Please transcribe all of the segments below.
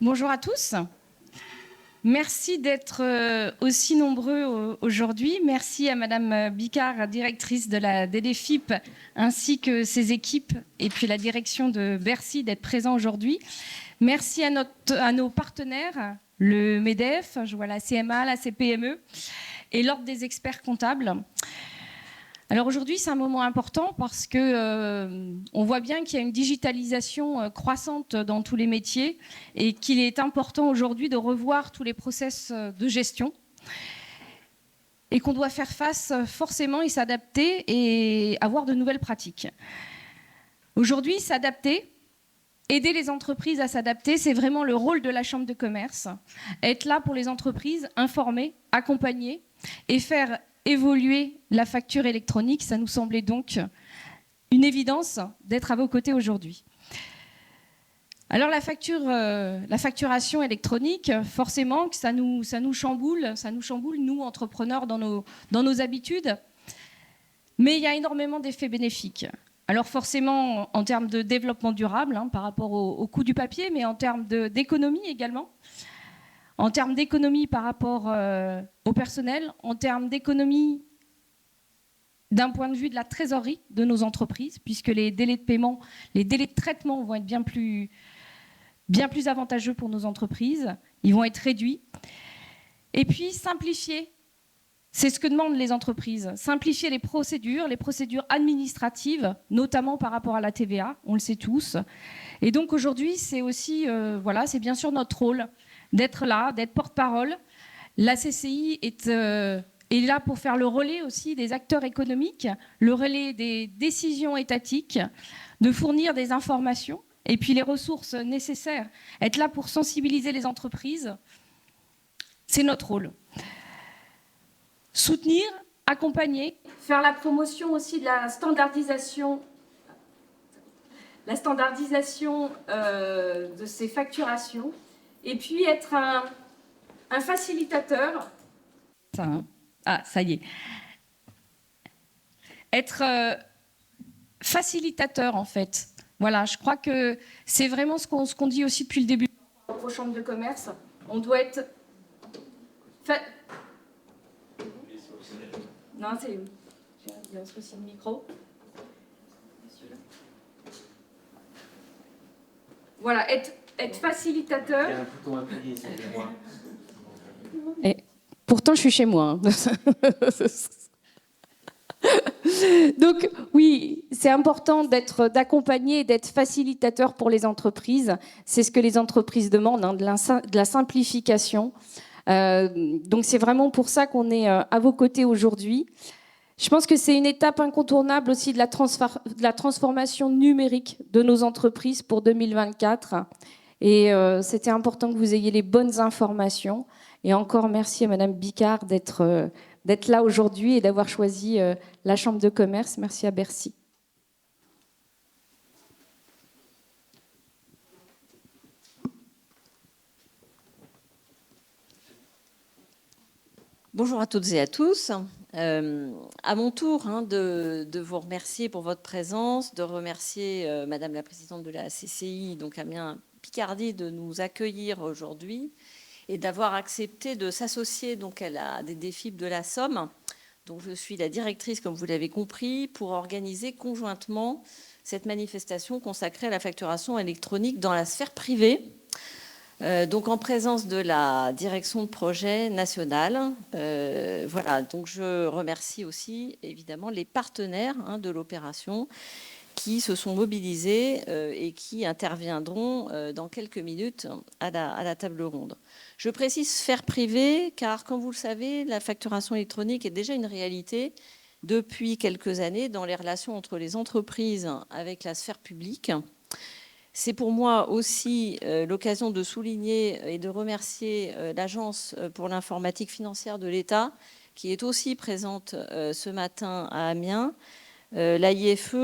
Bonjour à tous. Merci d'être aussi nombreux aujourd'hui. Merci à Madame Bicard, directrice de la DDFIP, ainsi que ses équipes et puis la direction de Bercy d'être présents aujourd'hui. Merci à nos partenaires, le MEDEF, je vois la CMA, la CPME et l'Ordre des experts comptables. Alors aujourd'hui, c'est un moment important parce que on voit bien qu'il y a une digitalisation croissante dans tous les métiers et qu'il est important aujourd'hui de revoir tous les process de gestion et qu'on doit faire face forcément et s'adapter et avoir de nouvelles pratiques. Aujourd'hui, s'adapter, aider les entreprises à s'adapter, c'est vraiment le rôle de la Chambre de commerce. Être là pour les entreprises, informer, accompagner et faire évoluer la facture électronique, ça nous semblait donc une évidence d'être à vos côtés aujourd'hui. Alors la facturation électronique, forcément, ça nous chamboule, nous, entrepreneurs, dans nos habitudes, mais il y a énormément d'effets bénéfiques. Alors forcément, en termes de développement durable, par rapport au coût du papier, mais en termes d'économie également. En termes d'économie par rapport au personnel, en termes d'économie d'un point de vue de la trésorerie de nos entreprises, puisque les délais de paiement, les délais de traitement vont être bien plus avantageux pour nos entreprises, ils vont être réduits. Et puis simplifier, c'est ce que demandent les entreprises, simplifier les procédures administratives, notamment par rapport à la TVA, on le sait tous. Et donc aujourd'hui, c'est aussi, c'est bien sûr notre rôle d'être là, d'être porte-parole. La CCI est là pour faire le relais aussi des acteurs économiques, le relais des décisions étatiques, de fournir des informations et puis les ressources nécessaires. Être là pour sensibiliser les entreprises, c'est notre rôle. Soutenir, accompagner, faire la promotion aussi de la standardisation de ces facturations, et puis être un facilitateur. Ça y est. Être facilitateur, en fait. Voilà, je crois que c'est vraiment ce qu'on dit aussi depuis le début aux chambres de commerce. On doit être... Non, c'est... Il y a aussi le micro. Voilà, être facilitateur. Il y a un bouton à payer, excusez-moi. Et pourtant, je suis chez moi. Donc oui, c'est important d'accompagner et d'être facilitateur pour les entreprises. C'est ce que les entreprises demandent, de la simplification. Donc c'est vraiment pour ça qu'on est à vos côtés aujourd'hui. Je pense que c'est une étape incontournable aussi de la transformation numérique de nos entreprises pour 2024. Et c'était important que vous ayez les bonnes informations. Et encore merci à Madame Bicard d'être là aujourd'hui et d'avoir choisi la Chambre de commerce. Merci à Bercy. Bonjour à toutes et à tous. À mon tour de vous remercier pour votre présence, de remercier Madame la Présidente de la CCI, donc Amiens Picardie, de nous accueillir aujourd'hui et d'avoir accepté de s'associer donc à la DDFIP de la Somme, dont je suis la directrice, comme vous l'avez compris, pour organiser conjointement cette manifestation consacrée à la facturation électronique dans la sphère privée. Donc en présence de la direction de projet nationale. Voilà, donc je remercie aussi évidemment les partenaires de l'opération qui se sont mobilisés et qui interviendront dans quelques minutes à la table ronde. Je précise sphère privée car, comme vous le savez, la facturation électronique est déjà une réalité depuis quelques années dans les relations entre les entreprises avec la sphère publique. C'est pour moi aussi l'occasion de souligner et de remercier l'Agence pour l'informatique financière de l'État, qui est aussi présente ce matin à Amiens. L'AIFE,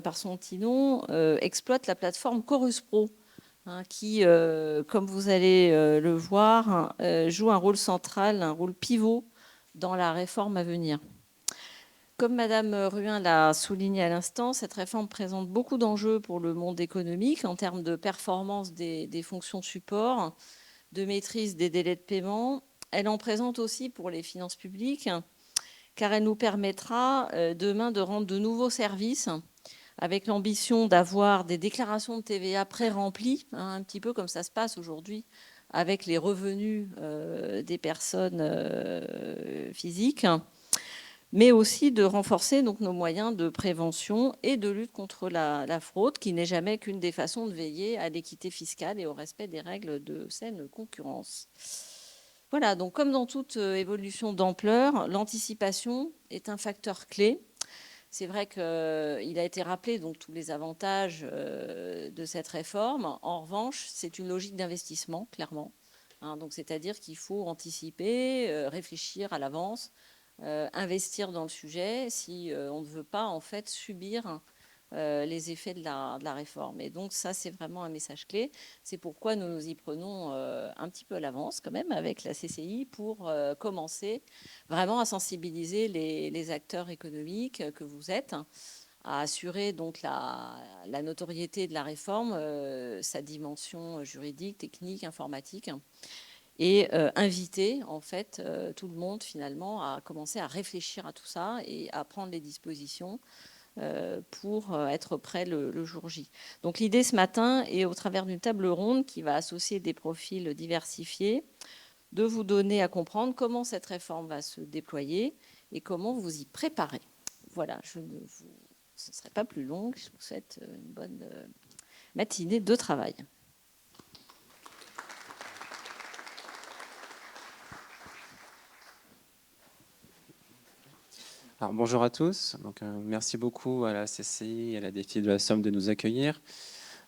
par son petit nom, exploite la plateforme Chorus Pro, qui, comme vous allez le voir, joue un rôle central, un rôle pivot dans la réforme à venir. comme Madame Ruin l'a souligné à l'instant, cette réforme présente beaucoup d'enjeux pour le monde économique en termes de performance des fonctions support, de maîtrise des délais de paiement. Elle en présente aussi pour les finances publiques, car elle nous permettra demain de rendre de nouveaux services avec l'ambition d'avoir des déclarations de TVA pré-remplies, hein, un petit peu comme ça se passe aujourd'hui avec les revenus des personnes physiques, mais aussi de renforcer donc nos moyens de prévention et de lutte contre la fraude, qui n'est jamais qu'une des façons de veiller à l'équité fiscale et au respect des règles de saine concurrence. Voilà, donc comme dans toute évolution d'ampleur, l'anticipation est un facteur clé. C'est vrai qu'il a été rappelé donc, tous les avantages de cette réforme. En revanche, c'est une logique d'investissement, clairement. Hein, donc, c'est-à-dire qu'il faut anticiper, réfléchir à l'avance, investir dans le sujet si on ne veut pas en fait subir les effets de la réforme. Et donc ça, c'est vraiment un message clé. C'est pourquoi nous nous y prenons un petit peu à l'avance quand même avec la CCI pour commencer vraiment à sensibiliser les acteurs économiques que vous êtes, à assurer donc la notoriété de la réforme, sa dimension juridique, technique, informatique, et inviter en fait tout le monde finalement à commencer à réfléchir à tout ça et à prendre les dispositions pour être prêt le jour J. Donc l'idée ce matin est, au travers d'une table ronde qui va associer des profils diversifiés, de vous donner à comprendre comment cette réforme va se déployer et comment vous y préparer. Voilà, ce ne serait pas plus long. Je vous souhaite une bonne matinée de travail. Alors, bonjour à tous. Donc, merci beaucoup à la CCI et à la DEFIP de la Somme de nous accueillir.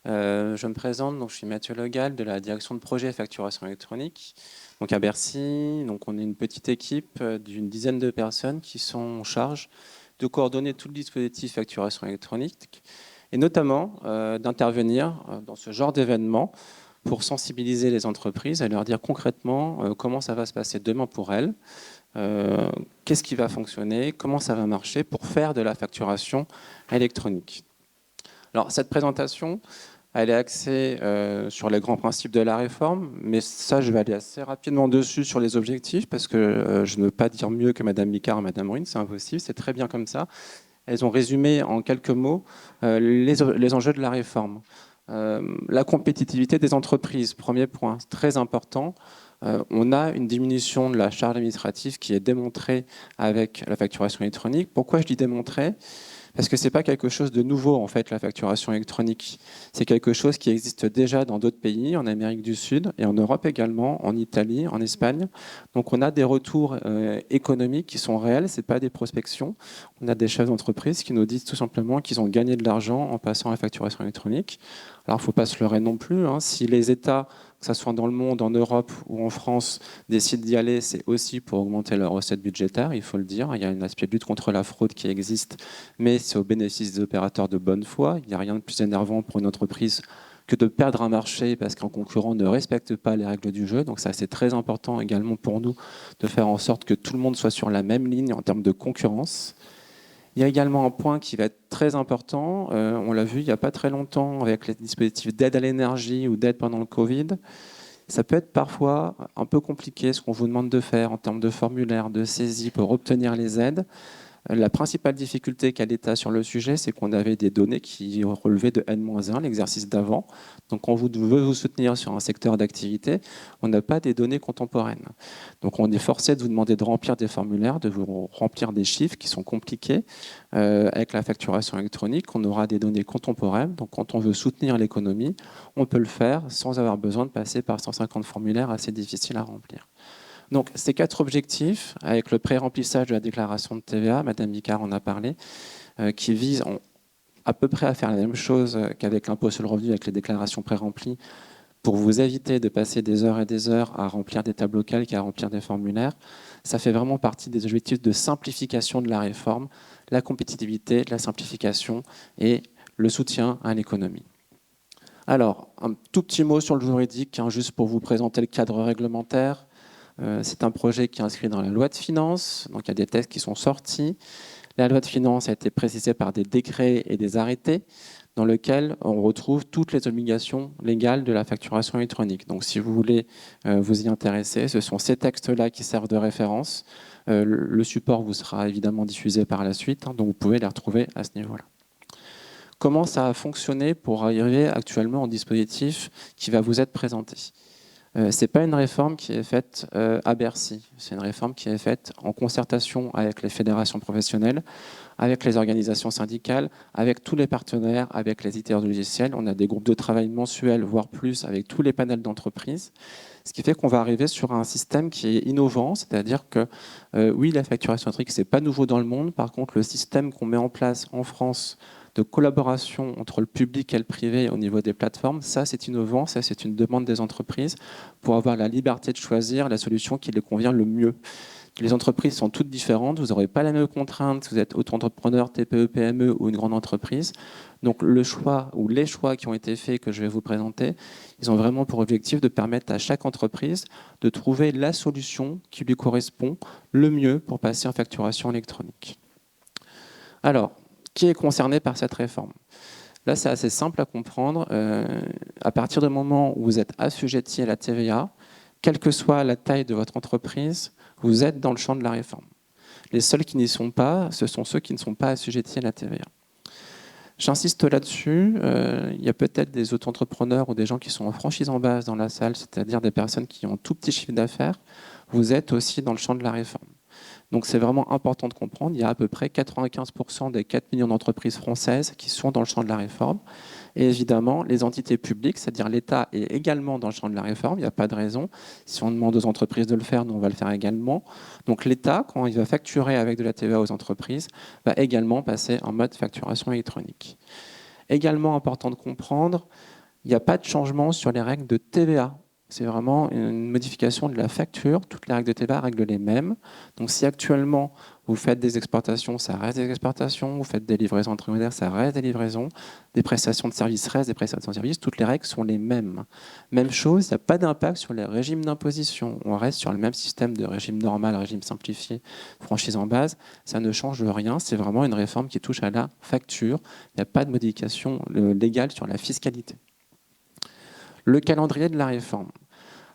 Je me présente, donc, je suis Mathieu Legal de la direction de projet facturation électronique. Donc à Bercy, donc, on est une petite équipe d'une dizaine de personnes qui sont en charge de coordonner tout le dispositif facturation électronique et notamment d'intervenir dans ce genre d'événement pour sensibiliser les entreprises et leur dire concrètement comment ça va se passer demain pour elles. Qu'est-ce qui va fonctionner, comment ça va marcher pour faire de la facturation électronique. Alors cette présentation, elle est axée sur les grands principes de la réforme, mais ça je vais aller assez rapidement dessus sur les objectifs parce que je ne veux pas dire mieux que Madame Bicard et Madame Ruin, c'est impossible, c'est très bien comme ça. Elles ont résumé en quelques mots les enjeux de la réforme. La compétitivité des entreprises, premier point, très important. On a une diminution de la charge administrative qui est démontrée avec la facturation électronique. Pourquoi je dis démontrée ? Parce que ce n'est pas quelque chose de nouveau, en fait, la facturation électronique. C'est quelque chose qui existe déjà dans d'autres pays, en Amérique du Sud et en Europe également, en Italie, en Espagne. Donc on a des retours économiques qui sont réels, ce n'est pas des prospections. On a des chefs d'entreprise qui nous disent tout simplement qu'ils ont gagné de l'argent en passant à la facturation électronique. Alors il ne faut pas se leurrer non plus. Hein. Si les États, que ce soit dans le monde, en Europe ou en France, décident d'y aller, c'est aussi pour augmenter leurs recettes budgétaires, il faut le dire. Il y a un aspect de lutte contre la fraude qui existe, mais c'est au bénéfice des opérateurs de bonne foi. Il n'y a rien de plus énervant pour une entreprise que de perdre un marché parce qu'un concurrent ne respecte pas les règles du jeu. Donc ça, c'est très important également pour nous de faire en sorte que tout le monde soit sur la même ligne en termes de concurrence. Il y a également un point qui va être très important. On l'a vu il n'y a pas très longtemps avec les dispositifs d'aide à l'énergie ou d'aide pendant le Covid. Ça peut être parfois un peu compliqué ce qu'on vous demande de faire en termes de formulaire, de saisie pour obtenir les aides. La principale difficulté qu'a l'État sur le sujet, c'est qu'on avait des données qui relevaient de N-1, l'exercice d'avant. Donc, quand on veut vous soutenir sur un secteur d'activité, on n'a pas des données contemporaines. Donc, on est forcé de vous demander de remplir des formulaires, de vous remplir des chiffres qui sont compliqués. Avec la facturation électronique, on aura des données contemporaines. Donc, quand on veut soutenir l'économie, on peut le faire sans avoir besoin de passer par 150 formulaires assez difficiles à remplir. Donc, ces 4 objectifs, avec le pré-remplissage de la déclaration de TVA, Madame Bicard en a parlé, qui visent à peu près à faire la même chose qu'avec l'impôt sur le revenu, avec les déclarations pré-remplies, pour vous éviter de passer des heures et des heures à remplir des tableaux calques et à remplir des formulaires. Ça fait vraiment partie des objectifs de simplification de la réforme, la compétitivité, la simplification et le soutien à l'économie. Alors, un tout petit mot sur le juridique, juste pour vous présenter le cadre réglementaire. C'est un projet qui est inscrit dans la loi de finances, donc il y a des textes qui sont sortis. La loi de finances a été précisée par des décrets et des arrêtés dans lesquels on retrouve toutes les obligations légales de la facturation électronique. Donc si vous voulez vous y intéresser, ce sont ces textes-là qui servent de référence. Le support vous sera évidemment diffusé par la suite, donc vous pouvez les retrouver à ce niveau-là. Comment ça a fonctionné pour arriver actuellement au dispositif qui va vous être présenté ? Ce n'est pas une réforme qui est faite à Bercy, c'est une réforme qui est faite en concertation avec les fédérations professionnelles, avec les organisations syndicales, avec tous les partenaires, avec les éditeurs de logiciels. On a des groupes de travail mensuels, voire plus, avec tous les panels d'entreprises. Ce qui fait qu'on va arriver sur un système qui est innovant, c'est-à-dire que oui, la facturation électronique, ce n'est pas nouveau dans le monde. Par contre, le système qu'on met en place en France de collaboration entre le public et le privé au niveau des plateformes, ça c'est innovant, ça c'est une demande des entreprises pour avoir la liberté de choisir la solution qui les convient le mieux. Les entreprises sont toutes différentes, vous n'aurez pas la même contrainte si vous êtes auto-entrepreneur, TPE, PME ou une grande entreprise. Donc le choix ou les choix qui ont été faits que je vais vous présenter, ils ont vraiment pour objectif de permettre à chaque entreprise de trouver la solution qui lui correspond le mieux pour passer en facturation électronique. Alors, qui est concerné par cette réforme ? Là, c'est assez simple à comprendre. À partir du moment où vous êtes assujetti à la TVA, quelle que soit la taille de votre entreprise, vous êtes dans le champ de la réforme. Les seuls qui n'y sont pas, ce sont ceux qui ne sont pas assujettis à la TVA. J'insiste là-dessus. Il y a peut-être des auto-entrepreneurs ou des gens qui sont en franchise en base dans la salle, c'est-à-dire des personnes qui ont tout petit chiffre d'affaires. Vous êtes aussi dans le champ de la réforme. Donc c'est vraiment important de comprendre, il y a à peu près 95% des 4 millions d'entreprises françaises qui sont dans le champ de la réforme. Et évidemment, les entités publiques, c'est-à-dire l'État, est également dans le champ de la réforme. Il n'y a pas de raison. Si on demande aux entreprises de le faire, nous, on va le faire également. Donc l'État, quand il va facturer avec de la TVA aux entreprises, va également passer en mode facturation électronique. Également important de comprendre, il n'y a pas de changement sur les règles de TVA. C'est vraiment une modification de la facture. Toutes les règles de TVA règlent les mêmes. Donc si actuellement vous faites des exportations, ça reste des exportations. Vous faites des livraisons intermédiaires, ça reste des livraisons. Des prestations de services restent des prestations de services. Toutes les règles sont les mêmes. Même chose, il n'y a pas d'impact sur les régimes d'imposition. On reste sur le même système de régime normal, régime simplifié, franchise en base. Ça ne change rien. C'est vraiment une réforme qui touche à la facture. Il n'y a pas de modification légale sur la fiscalité. Le calendrier de la réforme.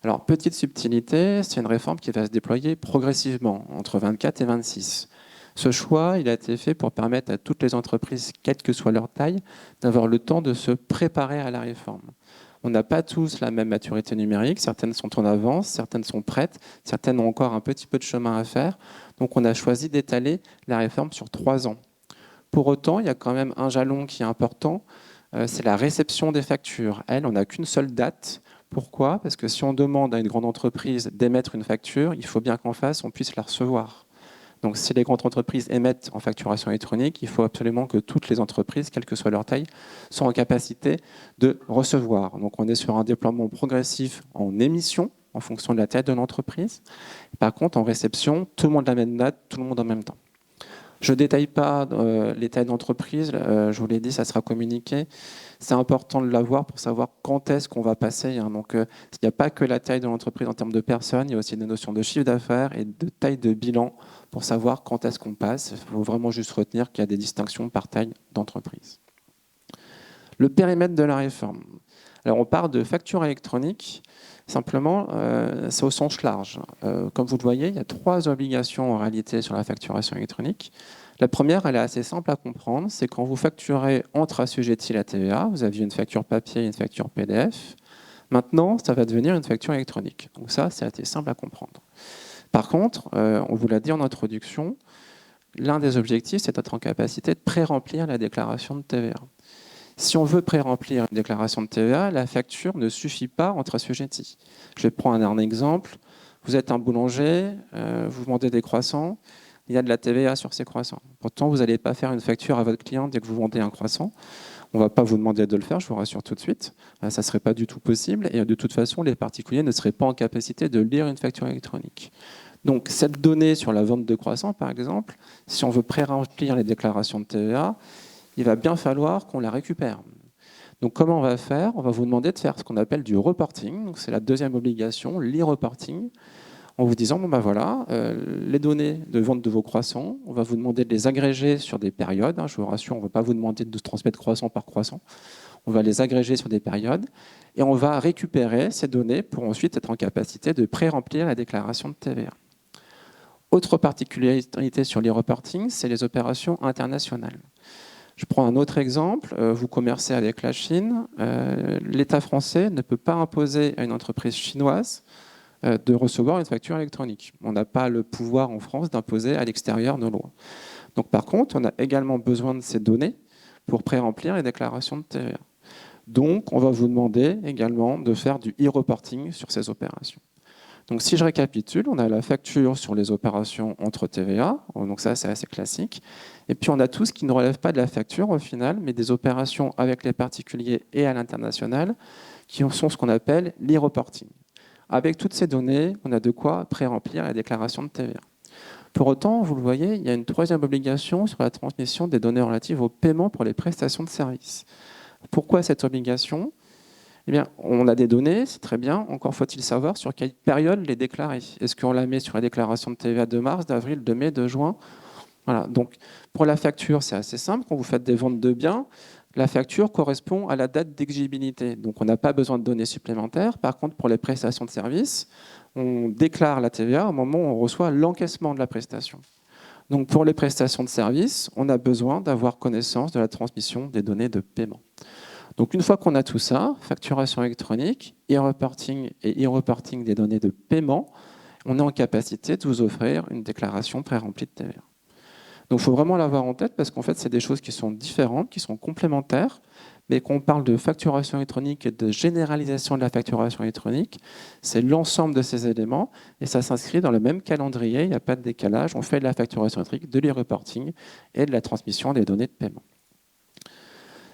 Alors, petite subtilité, c'est une réforme qui va se déployer progressivement, entre 24 et 26. Ce choix, il a été fait pour permettre à toutes les entreprises, quelle que soit leur taille, d'avoir le temps de se préparer à la réforme. On n'a pas tous la même maturité numérique, certaines sont en avance, certaines sont prêtes, certaines ont encore un petit peu de chemin à faire. Donc on a choisi d'étaler la réforme sur 3 ans. Pour autant, il y a quand même un jalon qui est important, c'est la réception des factures. Elle, on n'a qu'une seule date. Pourquoi ? Parce que si on demande à une grande entreprise d'émettre une facture, il faut bien qu'en face, on puisse la recevoir. Donc si les grandes entreprises émettent en facturation électronique, il faut absolument que toutes les entreprises, quelle que soit leur taille, soient en capacité de recevoir. Donc on est sur un déploiement progressif en émission, en fonction de la taille de l'entreprise. Par contre, en réception, tout le monde a la même date, tout le monde en même temps. Je ne détaille pas les tailles d'entreprise, je vous l'ai dit, ça sera communiqué. C'est important de l'avoir pour savoir quand est-ce qu'on va passer. Donc, il n'y a pas que la taille de l'entreprise en termes de personnes, il y a aussi des notions de chiffre d'affaires et de taille de bilan pour savoir quand est-ce qu'on passe. Il faut vraiment juste retenir qu'il y a des distinctions par taille d'entreprise. Le périmètre de la réforme. Alors, on part de facture électronique. Simplement, c'est au sens large. Comme vous le voyez, il y a 3 obligations en réalité sur la facturation électronique. La première, elle est assez simple à comprendre, c'est quand vous facturez entre assujettis la TVA, vous aviez une facture papier et une facture PDF. Maintenant, ça va devenir une facture électronique. Donc ça, c'est assez simple à comprendre. Par contre, on vous l'a dit en introduction, l'un des objectifs, c'est d'être en capacité de pré-remplir la déclaration de TVA. Si on veut pré-remplir une déclaration de TVA, la facture ne suffit pas entre assujettis. Je vais prendre un exemple. Vous êtes un boulanger, vous vendez des croissants, il y a de la TVA sur ces croissants. Pourtant, vous n'allez pas faire une facture à votre client dès que vous vendez un croissant. On ne va pas vous demander de le faire, je vous rassure tout de suite. Ça ne serait pas du tout possible. Et de toute façon, les particuliers ne seraient pas en capacité de lire une facture électronique. Donc, cette donnée sur la vente de croissants, par exemple, si on veut pré-remplir les déclarations de TVA, il va bien falloir qu'on la récupère. Donc comment on va faire ? On va vous demander de faire ce qu'on appelle du reporting. C'est la deuxième obligation, l'e-reporting. en vous disant, bon ben voilà, les données de vente de vos croissants, on va vous demander de les agréger sur des périodes. Je vous rassure, on ne va pas vous demander de transmettre croissant par croissant. On va les agréger sur des périodes et on va récupérer ces données pour ensuite être en capacité de pré-remplir la déclaration de TVA. Autre particularité sur l'e-reporting, c'est les opérations internationales. Je prends un autre exemple. Vous commercez avec la Chine. L'État français ne peut pas imposer à une entreprise chinoise de recevoir une facture électronique. On n'a pas le pouvoir en France d'imposer à l'extérieur nos lois. Donc, par contre, on a également besoin de ces données pour pré-remplir les déclarations de TVA. Donc, on va vous demander également de faire du e-reporting sur ces opérations. Donc, si je récapitule, on a la facture sur les opérations entre TVA, donc ça c'est assez classique. Et puis on a tout ce qui ne relève pas de la facture au final, mais des opérations avec les particuliers et à l'international, qui sont ce qu'on appelle l'e-reporting. Avec toutes ces données, on a de quoi pré-remplir la déclaration de TVA. Pour autant, vous le voyez, il y a une troisième obligation sur la transmission des données relatives au paiement pour les prestations de services. Pourquoi cette obligation ? Eh bien, on a des données, c'est très bien. Encore faut-il savoir sur quelle période les déclarer. Est-ce qu'on la met sur la déclaration de TVA de mars, d'avril, de mai, de juin ? Voilà. Donc, pour la facture, c'est assez simple. Quand vous faites des ventes de biens, la facture correspond à la date d'exigibilité. Donc, on n'a pas besoin de données supplémentaires. Par contre, pour les prestations de services, on déclare la TVA au moment où on reçoit l'encaissement de la prestation. Donc, pour les prestations de services, on a besoin d'avoir connaissance de la transmission des données de paiement. Donc, une fois qu'on a tout ça, facturation électronique, e-reporting et e-reporting des données de paiement, on est en capacité de vous offrir une déclaration pré-remplie de TVA. Donc, il faut vraiment l'avoir en tête parce qu'en fait, c'est des choses qui sont différentes, qui sont complémentaires, mais quand on parle de facturation électronique et de généralisation de la facturation électronique, c'est l'ensemble de ces éléments et ça s'inscrit dans le même calendrier, il n'y a pas de décalage. On fait de la facturation électronique, de l'e-reporting et de la transmission des données de paiement.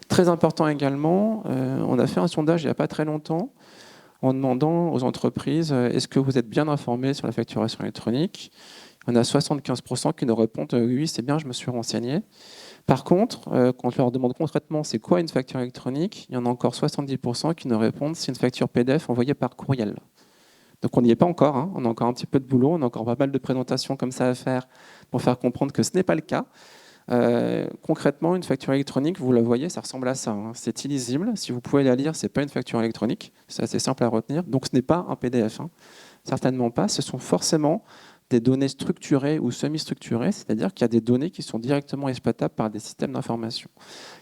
Très important également, on a fait un sondage il n'y a pas très longtemps en demandant aux entreprises est-ce que vous êtes bien informés sur la facturation électronique ? On a 75% qui nous répondent oui, c'est bien, je me suis renseigné. Par contre, quand on leur demande concrètement c'est quoi une facture électronique, il y en a encore 70% qui nous répondent c'est une facture PDF envoyée par courriel. Donc on n'y est pas encore, hein. On a encore un petit peu de boulot, on a encore pas mal de présentations comme ça à faire pour faire comprendre que ce n'est pas le cas. Concrètement, une facture électronique, vous la voyez, ça ressemble à ça. Hein. C'est illisible. Si vous pouvez la lire, ce n'est pas une facture électronique. C'est assez simple à retenir. Donc, ce n'est pas un PDF. Hein. Certainement pas. Ce sont forcément des données structurées ou semi-structurées, c'est-à-dire qu'il y a des données qui sont directement exploitables par des systèmes d'information.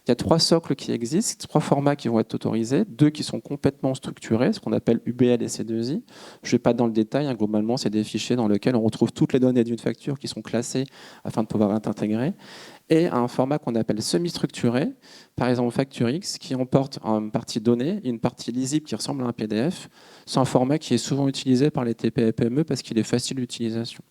Il y a 3 socles qui existent, 3 formats qui vont être autorisés, 2 qui sont complètement structurés, ce qu'on appelle UBL et C2I. Je ne vais pas dans le détail, hein, globalement, c'est des fichiers dans lesquels on retrouve toutes les données d'une facture qui sont classées afin de pouvoir être intégrées. Et un format qu'on appelle semi-structuré, par exemple FactureX, qui emporte une partie donnée et une partie lisible qui ressemble à un PDF. C'est un format qui est souvent utilisé par les TPE et PME parce qu'il est facile d'utilisation.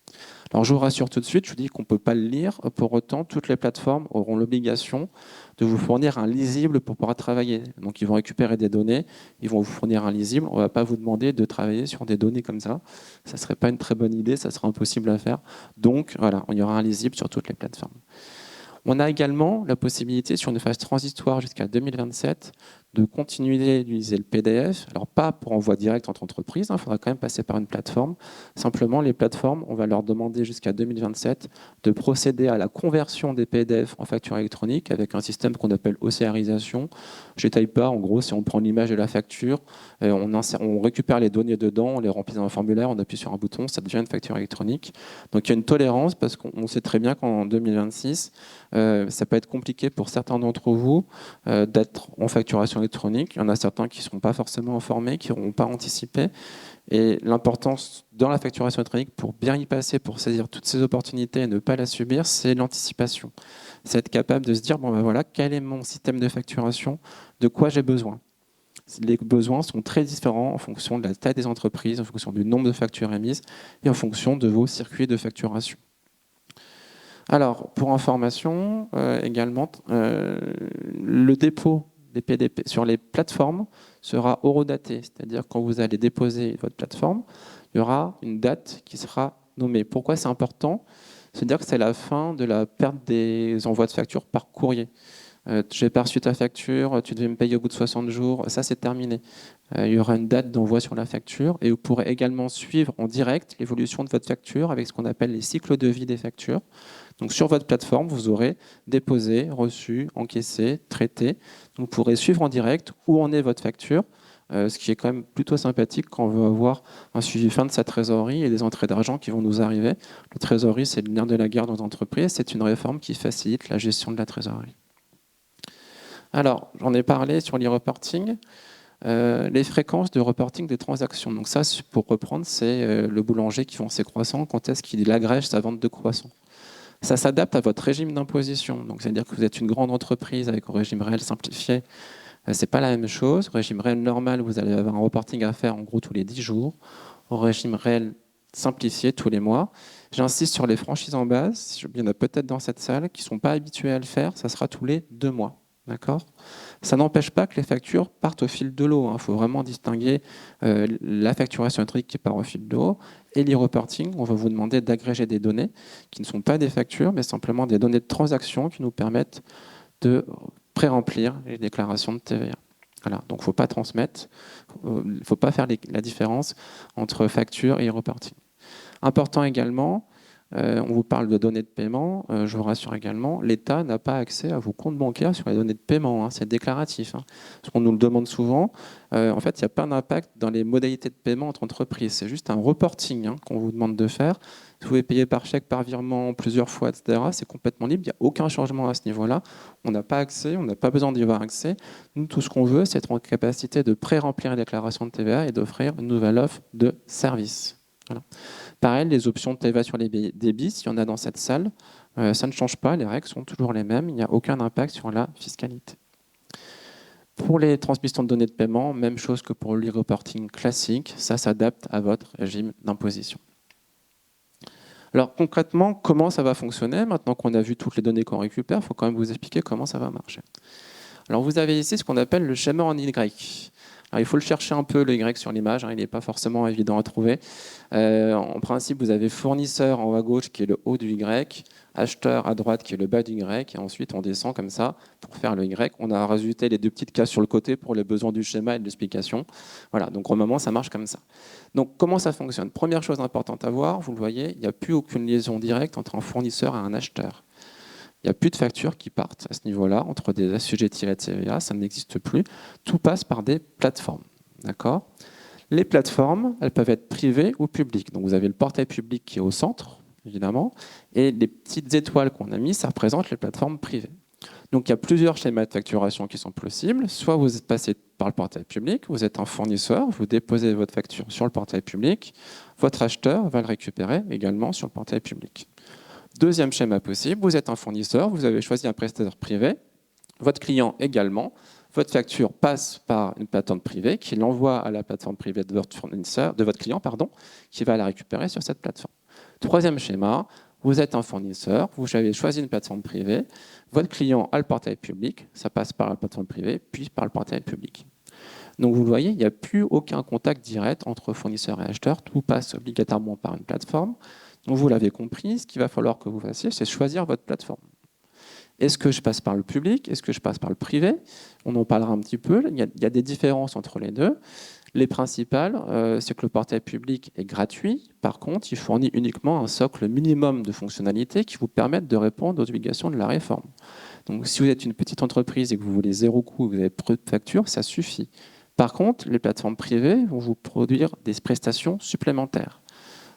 Alors je vous rassure tout de suite, je vous dis qu'on ne peut pas le lire. Pour autant, toutes les plateformes auront l'obligation de vous fournir un lisible pour pouvoir travailler. Donc ils vont récupérer des données, ils vont vous fournir un lisible. On ne va pas vous demander de travailler sur des données comme ça. Ça ne serait pas une très bonne idée, ça serait impossible à faire. Donc voilà, il y aura un lisible sur toutes les plateformes. On a également la possibilité, sur une phase transitoire jusqu'à 2027, de continuer d'utiliser le PDF. Alors pas pour envoi direct entre entreprises, il faudra quand même passer par une plateforme. Simplement, les plateformes, on va leur demander jusqu'à 2027 de procéder à la conversion des PDF en facture électronique avec un système qu'on appelle OCRisation. Je ne détaille pas, en gros, si on prend l'image de la facture, on récupère les données dedans, on les remplit dans un formulaire, on appuie sur un bouton, ça devient une facture électronique. Donc il y a une tolérance parce qu'on sait très bien qu'en 2026, ça peut être compliqué pour certains d'entre vous d'être en facturation électronique. Il y en a certains qui ne seront pas forcément informés, qui n'auront pas anticipé. Et l'importance dans la facturation électronique, pour bien y passer, pour saisir toutes ces opportunités et ne pas la subir, c'est l'anticipation. C'est être capable de se dire, bon ben voilà, quel est mon système de facturation, de quoi j'ai besoin. Les besoins sont très différents en fonction de la taille des entreprises, en fonction du nombre de factures émises et en fonction de vos circuits de facturation. Alors, pour information, également, le dépôt des PDP sur les plateformes sera horodaté, c'est-à-dire quand vous allez déposer votre plateforme, il y aura une date qui sera nommée. Pourquoi c'est important ? C'est-à-dire que c'est la fin de la perte des envois de factures par courrier. j'ai pas reçu ta facture, tu devais me payer au bout de 60 jours, ça c'est terminé. Il y aura une date d'envoi sur la facture et vous pourrez également suivre en direct l'évolution de votre facture avec ce qu'on appelle les cycles de vie des factures. Donc sur votre plateforme, vous aurez déposé, reçu, encaissé, traité. Vous pourrez suivre en direct où en est votre facture, ce qui est quand même plutôt sympathique quand on veut avoir un suivi fin de sa trésorerie et des entrées d'argent qui vont nous arriver. La trésorerie, c'est le nerf de la guerre dans l'entreprise. C'est une réforme qui facilite la gestion de la trésorerie. Alors, j'en ai parlé sur l'e-reporting. Les fréquences de reporting des transactions. Donc ça, pour reprendre, c'est le boulanger qui vend ses croissants, quand est-ce qu'il agrège sa vente de croissants. Ça s'adapte à votre régime d'imposition. Donc c'est-à-dire que vous êtes une grande entreprise avec un régime réel simplifié. C'est pas la même chose. Au régime réel normal, vous allez avoir un reporting à faire en gros tous les 10 jours. Au régime réel simplifié, tous les mois. J'insiste sur les franchises en base. Il y en a peut-être dans cette salle qui ne sont pas habitués à le faire. Ça sera tous les 2 mois. D'accord ? Ça n'empêche pas que les factures partent au fil de l'eau. Il faut vraiment distinguer la facturation électronique qui part au fil de l'eau et l'e-reporting. On va vous demander d'agréger des données qui ne sont pas des factures, mais simplement des données de transaction qui nous permettent de pré-remplir les déclarations de TVA. Voilà. Donc il ne faut pas transmettre, il ne faut pas faire la différence entre facture et e-reporting. Important également, on vous parle de données de paiement, je vous rassure également, l'État n'a pas accès à vos comptes bancaires sur les données de paiement, c'est déclaratif. Parce qu'on nous le demande souvent, en fait, il n'y a pas d'impact dans les modalités de paiement entre entreprises, c'est juste un reporting qu'on vous demande de faire. Vous pouvez payer par chèque, par virement, plusieurs fois, etc. C'est complètement libre, il n'y a aucun changement à ce niveau-là. On n'a pas accès, on n'a pas besoin d'y avoir accès. Nous, tout ce qu'on veut, c'est être en capacité de pré-remplir les déclarations de TVA et d'offrir une nouvelle offre de service. Voilà. Pareil, les options de TVA sur les débits, s'il y en a dans cette salle, ça ne change pas, les règles sont toujours les mêmes, il n'y a aucun impact sur la fiscalité. Pour les transmissions de données de paiement, même chose que pour l'e-reporting classique, ça s'adapte à votre régime d'imposition. Alors concrètement, comment ça va fonctionner? Maintenant qu'on a vu toutes les données qu'on récupère, il faut quand même vous expliquer comment ça va marcher. Alors vous avez ici ce qu'on appelle le schéma en Y. Alors, il faut le chercher un peu, le Y sur l'image, il n'est pas forcément évident à trouver. En principe, vous avez fournisseur en haut à gauche qui est le haut du Y, acheteur à droite qui est le bas du Y, et ensuite on descend comme ça pour faire le Y. On a rajouté les 2 petites cases sur le côté pour les besoins du schéma et de l'explication. Voilà, donc au moment, ça marche comme ça. Donc comment ça fonctionne? Première chose importante à voir, vous le voyez, il n'y a plus aucune liaison directe entre un fournisseur et un acheteur. Il n'y a plus de factures qui partent à ce niveau-là entre des assujettis à la TVA, ça n'existe plus. Tout passe par des plateformes. D'accord ? Les plateformes, elles peuvent être privées ou publiques. Donc vous avez le portail public qui est au centre, évidemment, et les petites étoiles qu'on a mises, ça représente les plateformes privées. Donc il y a plusieurs schémas de facturation qui sont possibles. Soit vous êtes passé par le portail public, vous êtes un fournisseur, vous déposez votre facture sur le portail public, votre acheteur va le récupérer également sur le portail public. Deuxième schéma possible, vous êtes un fournisseur, vous avez choisi un prestataire privé, votre client également, votre facture passe par une plateforme privée qui l'envoie à la plateforme privée de votre fournisseur, de votre client, qui va la récupérer sur cette plateforme. Troisième schéma, vous êtes un fournisseur, vous avez choisi une plateforme privée, votre client a le portail public, ça passe par la plateforme privée, puis par le portail public. Donc vous le voyez, il n'y a plus aucun contact direct entre fournisseur et acheteur, tout passe obligatoirement par une plateforme. Donc vous l'avez compris, ce qu'il va falloir que vous fassiez, c'est choisir votre plateforme. Est-ce que je passe par le public? Est-ce que je passe par le privé? On en parlera un petit peu. Il y a des différences entre les deux. Les principales, c'est que le portail public est gratuit. Par contre, il fournit uniquement un socle minimum de fonctionnalités qui vous permettent de répondre aux obligations de la réforme. Donc si vous êtes une petite entreprise et que vous voulez zéro coût, vous avez peu de factures, ça suffit. Par contre, les plateformes privées vont vous produire des prestations supplémentaires.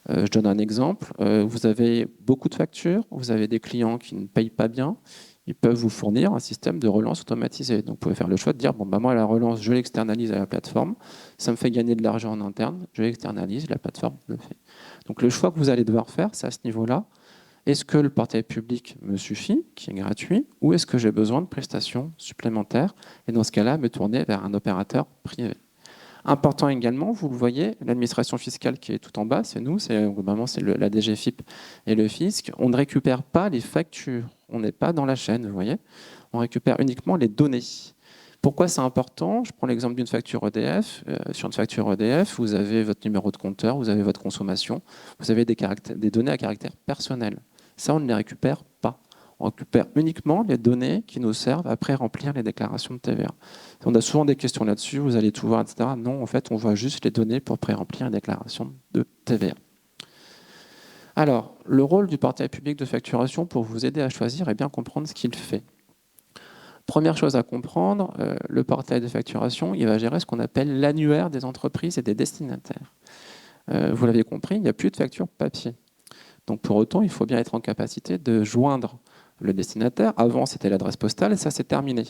Je donne un exemple. Vous avez beaucoup de factures, vous avez des clients qui ne payent pas bien, ils peuvent vous fournir un système de relance automatisé. Donc vous pouvez faire le choix de dire, bon, bah, moi la relance, je l'externalise à la plateforme, ça me fait gagner de l'argent en interne, je l'externalise, la plateforme le fait. Donc le choix que vous allez devoir faire, c'est à ce niveau-là. Est-ce que le portail public me suffit, qui est gratuit, ou est-ce que j'ai besoin de prestations supplémentaires? Et dans ce cas-là, me tourner vers un opérateur privé. Important également, vous le voyez, l'administration fiscale qui est tout en bas, c'est nous, globalement c'est la DGFiP et le fisc. On ne récupère pas les factures, on n'est pas dans la chaîne, vous voyez. On récupère uniquement les données. Pourquoi c'est important? Je prends l'exemple d'une facture EDF. Sur une facture EDF, vous avez votre numéro de compteur, vous avez votre consommation, vous avez des données à caractère personnel. Ça, on ne les récupère pas. On récupère uniquement les données qui nous servent après remplir les déclarations de TVA. On a souvent des questions là-dessus, vous allez tout voir, etc. Non, en fait, on voit juste les données pour pré-remplir les déclarations de TVA. Alors, le rôle du portail public de facturation pour vous aider à choisir et bien comprendre ce qu'il fait. Première chose à comprendre, le portail de facturation, il va gérer ce qu'on appelle l'annuaire des entreprises et des destinataires. Vous l'avez compris, il n'y a plus de facture papier. Donc pour autant, il faut bien être en capacité de joindre le destinataire. Avant, c'était l'adresse postale et ça, c'est terminé.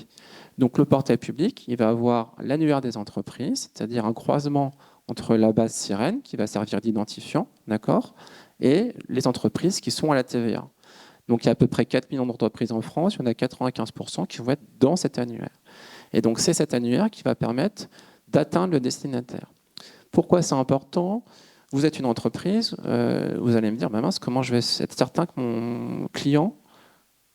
Donc le portail public, il va avoir l'annuaire des entreprises, c'est-à-dire un croisement entre la base Sirène, qui va servir d'identifiant, d'accord, et les entreprises qui sont à la TVA. Donc il y a à peu près 4 millions d'entreprises en France, il y en a 95% qui vont être dans cet annuaire. Et donc c'est cet annuaire qui va permettre d'atteindre le destinataire. Pourquoi c'est important ? Vous êtes une entreprise, vous allez me dire, bah mince, comment je vais être certain que mon client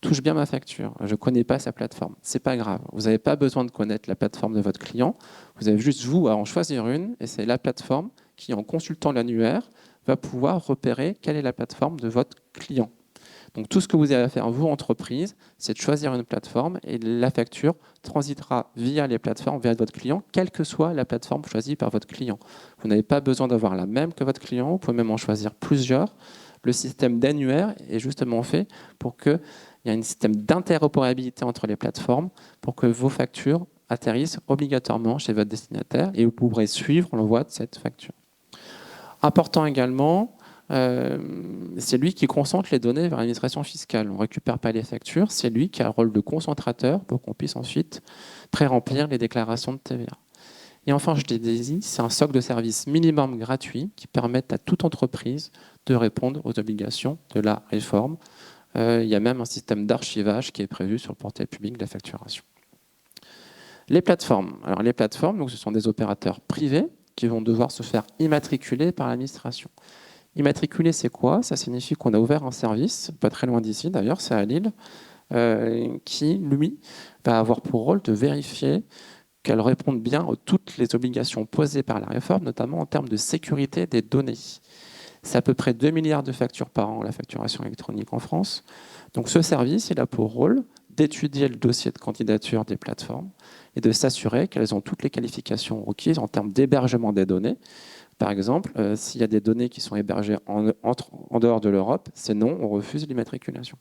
touche bien ma facture ? Je ne connais pas sa plateforme. Ce n'est pas grave. Vous n'avez pas besoin de connaître la plateforme de votre client. Vous avez juste, vous, à en choisir une, et c'est la plateforme qui, en consultant l'annuaire, va pouvoir repérer quelle est la plateforme de votre client. Donc tout ce que vous avez à faire, vous, entreprise, c'est de choisir une plateforme et la facture transitera via les plateformes, vers votre client, quelle que soit la plateforme choisie par votre client. Vous n'avez pas besoin d'avoir la même que votre client, vous pouvez même en choisir plusieurs. Le système d'annuaire est justement fait pour qu'il y ait un système d'interopérabilité entre les plateformes pour que vos factures atterrissent obligatoirement chez votre destinataire et vous pourrez suivre l'envoi de cette facture. Important également, c'est lui qui concentre les données vers l'administration fiscale. On ne récupère pas les factures, c'est lui qui a le rôle de concentrateur pour qu'on puisse ensuite pré-remplir les déclarations de TVA. Et enfin, je l'ai dit, c'est un socle de services minimum gratuit qui permet à toute entreprise de répondre aux obligations de la réforme. Il y a même un système d'archivage qui est prévu sur le portail public de la facturation. Les plateformes. Alors, les plateformes, donc, ce sont des opérateurs privés qui vont devoir se faire immatriculer par l'administration. Immatriculer, c'est quoi ? Ça signifie qu'on a ouvert un service, pas très loin d'ici d'ailleurs, c'est à Lille, qui, lui, va avoir pour rôle de vérifier qu'elles répondent bien à toutes les obligations posées par la réforme, notamment en termes de sécurité des données. C'est à peu près 2 milliards de factures par an, la facturation électronique en France. Donc ce service, il a pour rôle d'étudier le dossier de candidature des plateformes et de s'assurer qu'elles ont toutes les qualifications requises en termes d'hébergement des données. Par exemple, s'il y a des données qui sont hébergées en dehors de l'Europe, c'est non, on refuse l'immatriculation.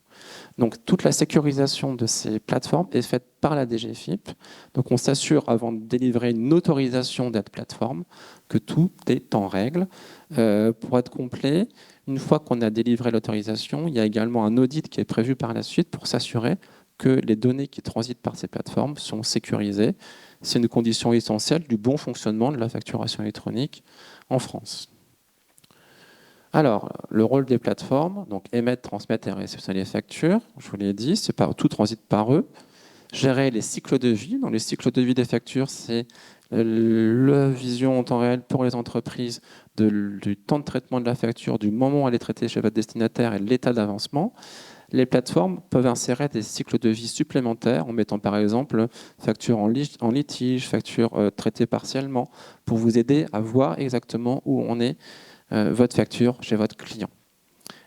Donc toute la sécurisation de ces plateformes est faite par la DGFiP. Donc on s'assure, avant de délivrer une autorisation d'être plateforme, que tout est en règle. Pour être complet, une fois qu'on a délivré l'autorisation, il y a également un audit qui est prévu par la suite pour s'assurer que les données qui transitent par ces plateformes sont sécurisées. C'est une condition essentielle du bon fonctionnement de la facturation électronique en France. Alors, le rôle des plateformes, donc émettre, transmettre et réceptionner les factures, je vous l'ai dit, tout transite par eux. Gérer les cycles de vie. Dans les cycles de vie des factures, c'est la vision en temps réel pour les entreprises du temps de traitement de la facture, du moment où elle est traitée chez votre destinataire et l'état d'avancement. Les plateformes peuvent insérer des cycles de vie supplémentaires en mettant par exemple facture en litige, facture traitée partiellement, pour vous aider à voir exactement où en est votre facture chez votre client.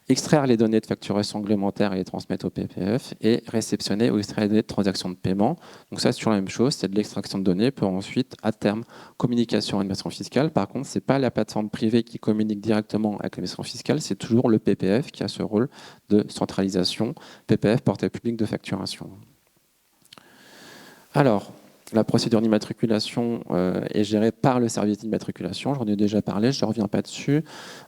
Extraire les données de facturation réglementaire et les transmettre au PPF et réceptionner ou extraire les données de transactions de paiement. Donc ça, c'est toujours la même chose, c'est de l'extraction de données pour ensuite, à terme, communication à l'administration fiscale. Par contre, ce n'est pas la plateforme privée qui communique directement avec l'administration fiscale, c'est toujours le PPF qui a ce rôle de centralisation, PPF, portail public de facturation. Alors, la procédure d'immatriculation est gérée par le service d'immatriculation. J'en ai déjà parlé, je ne reviens pas dessus.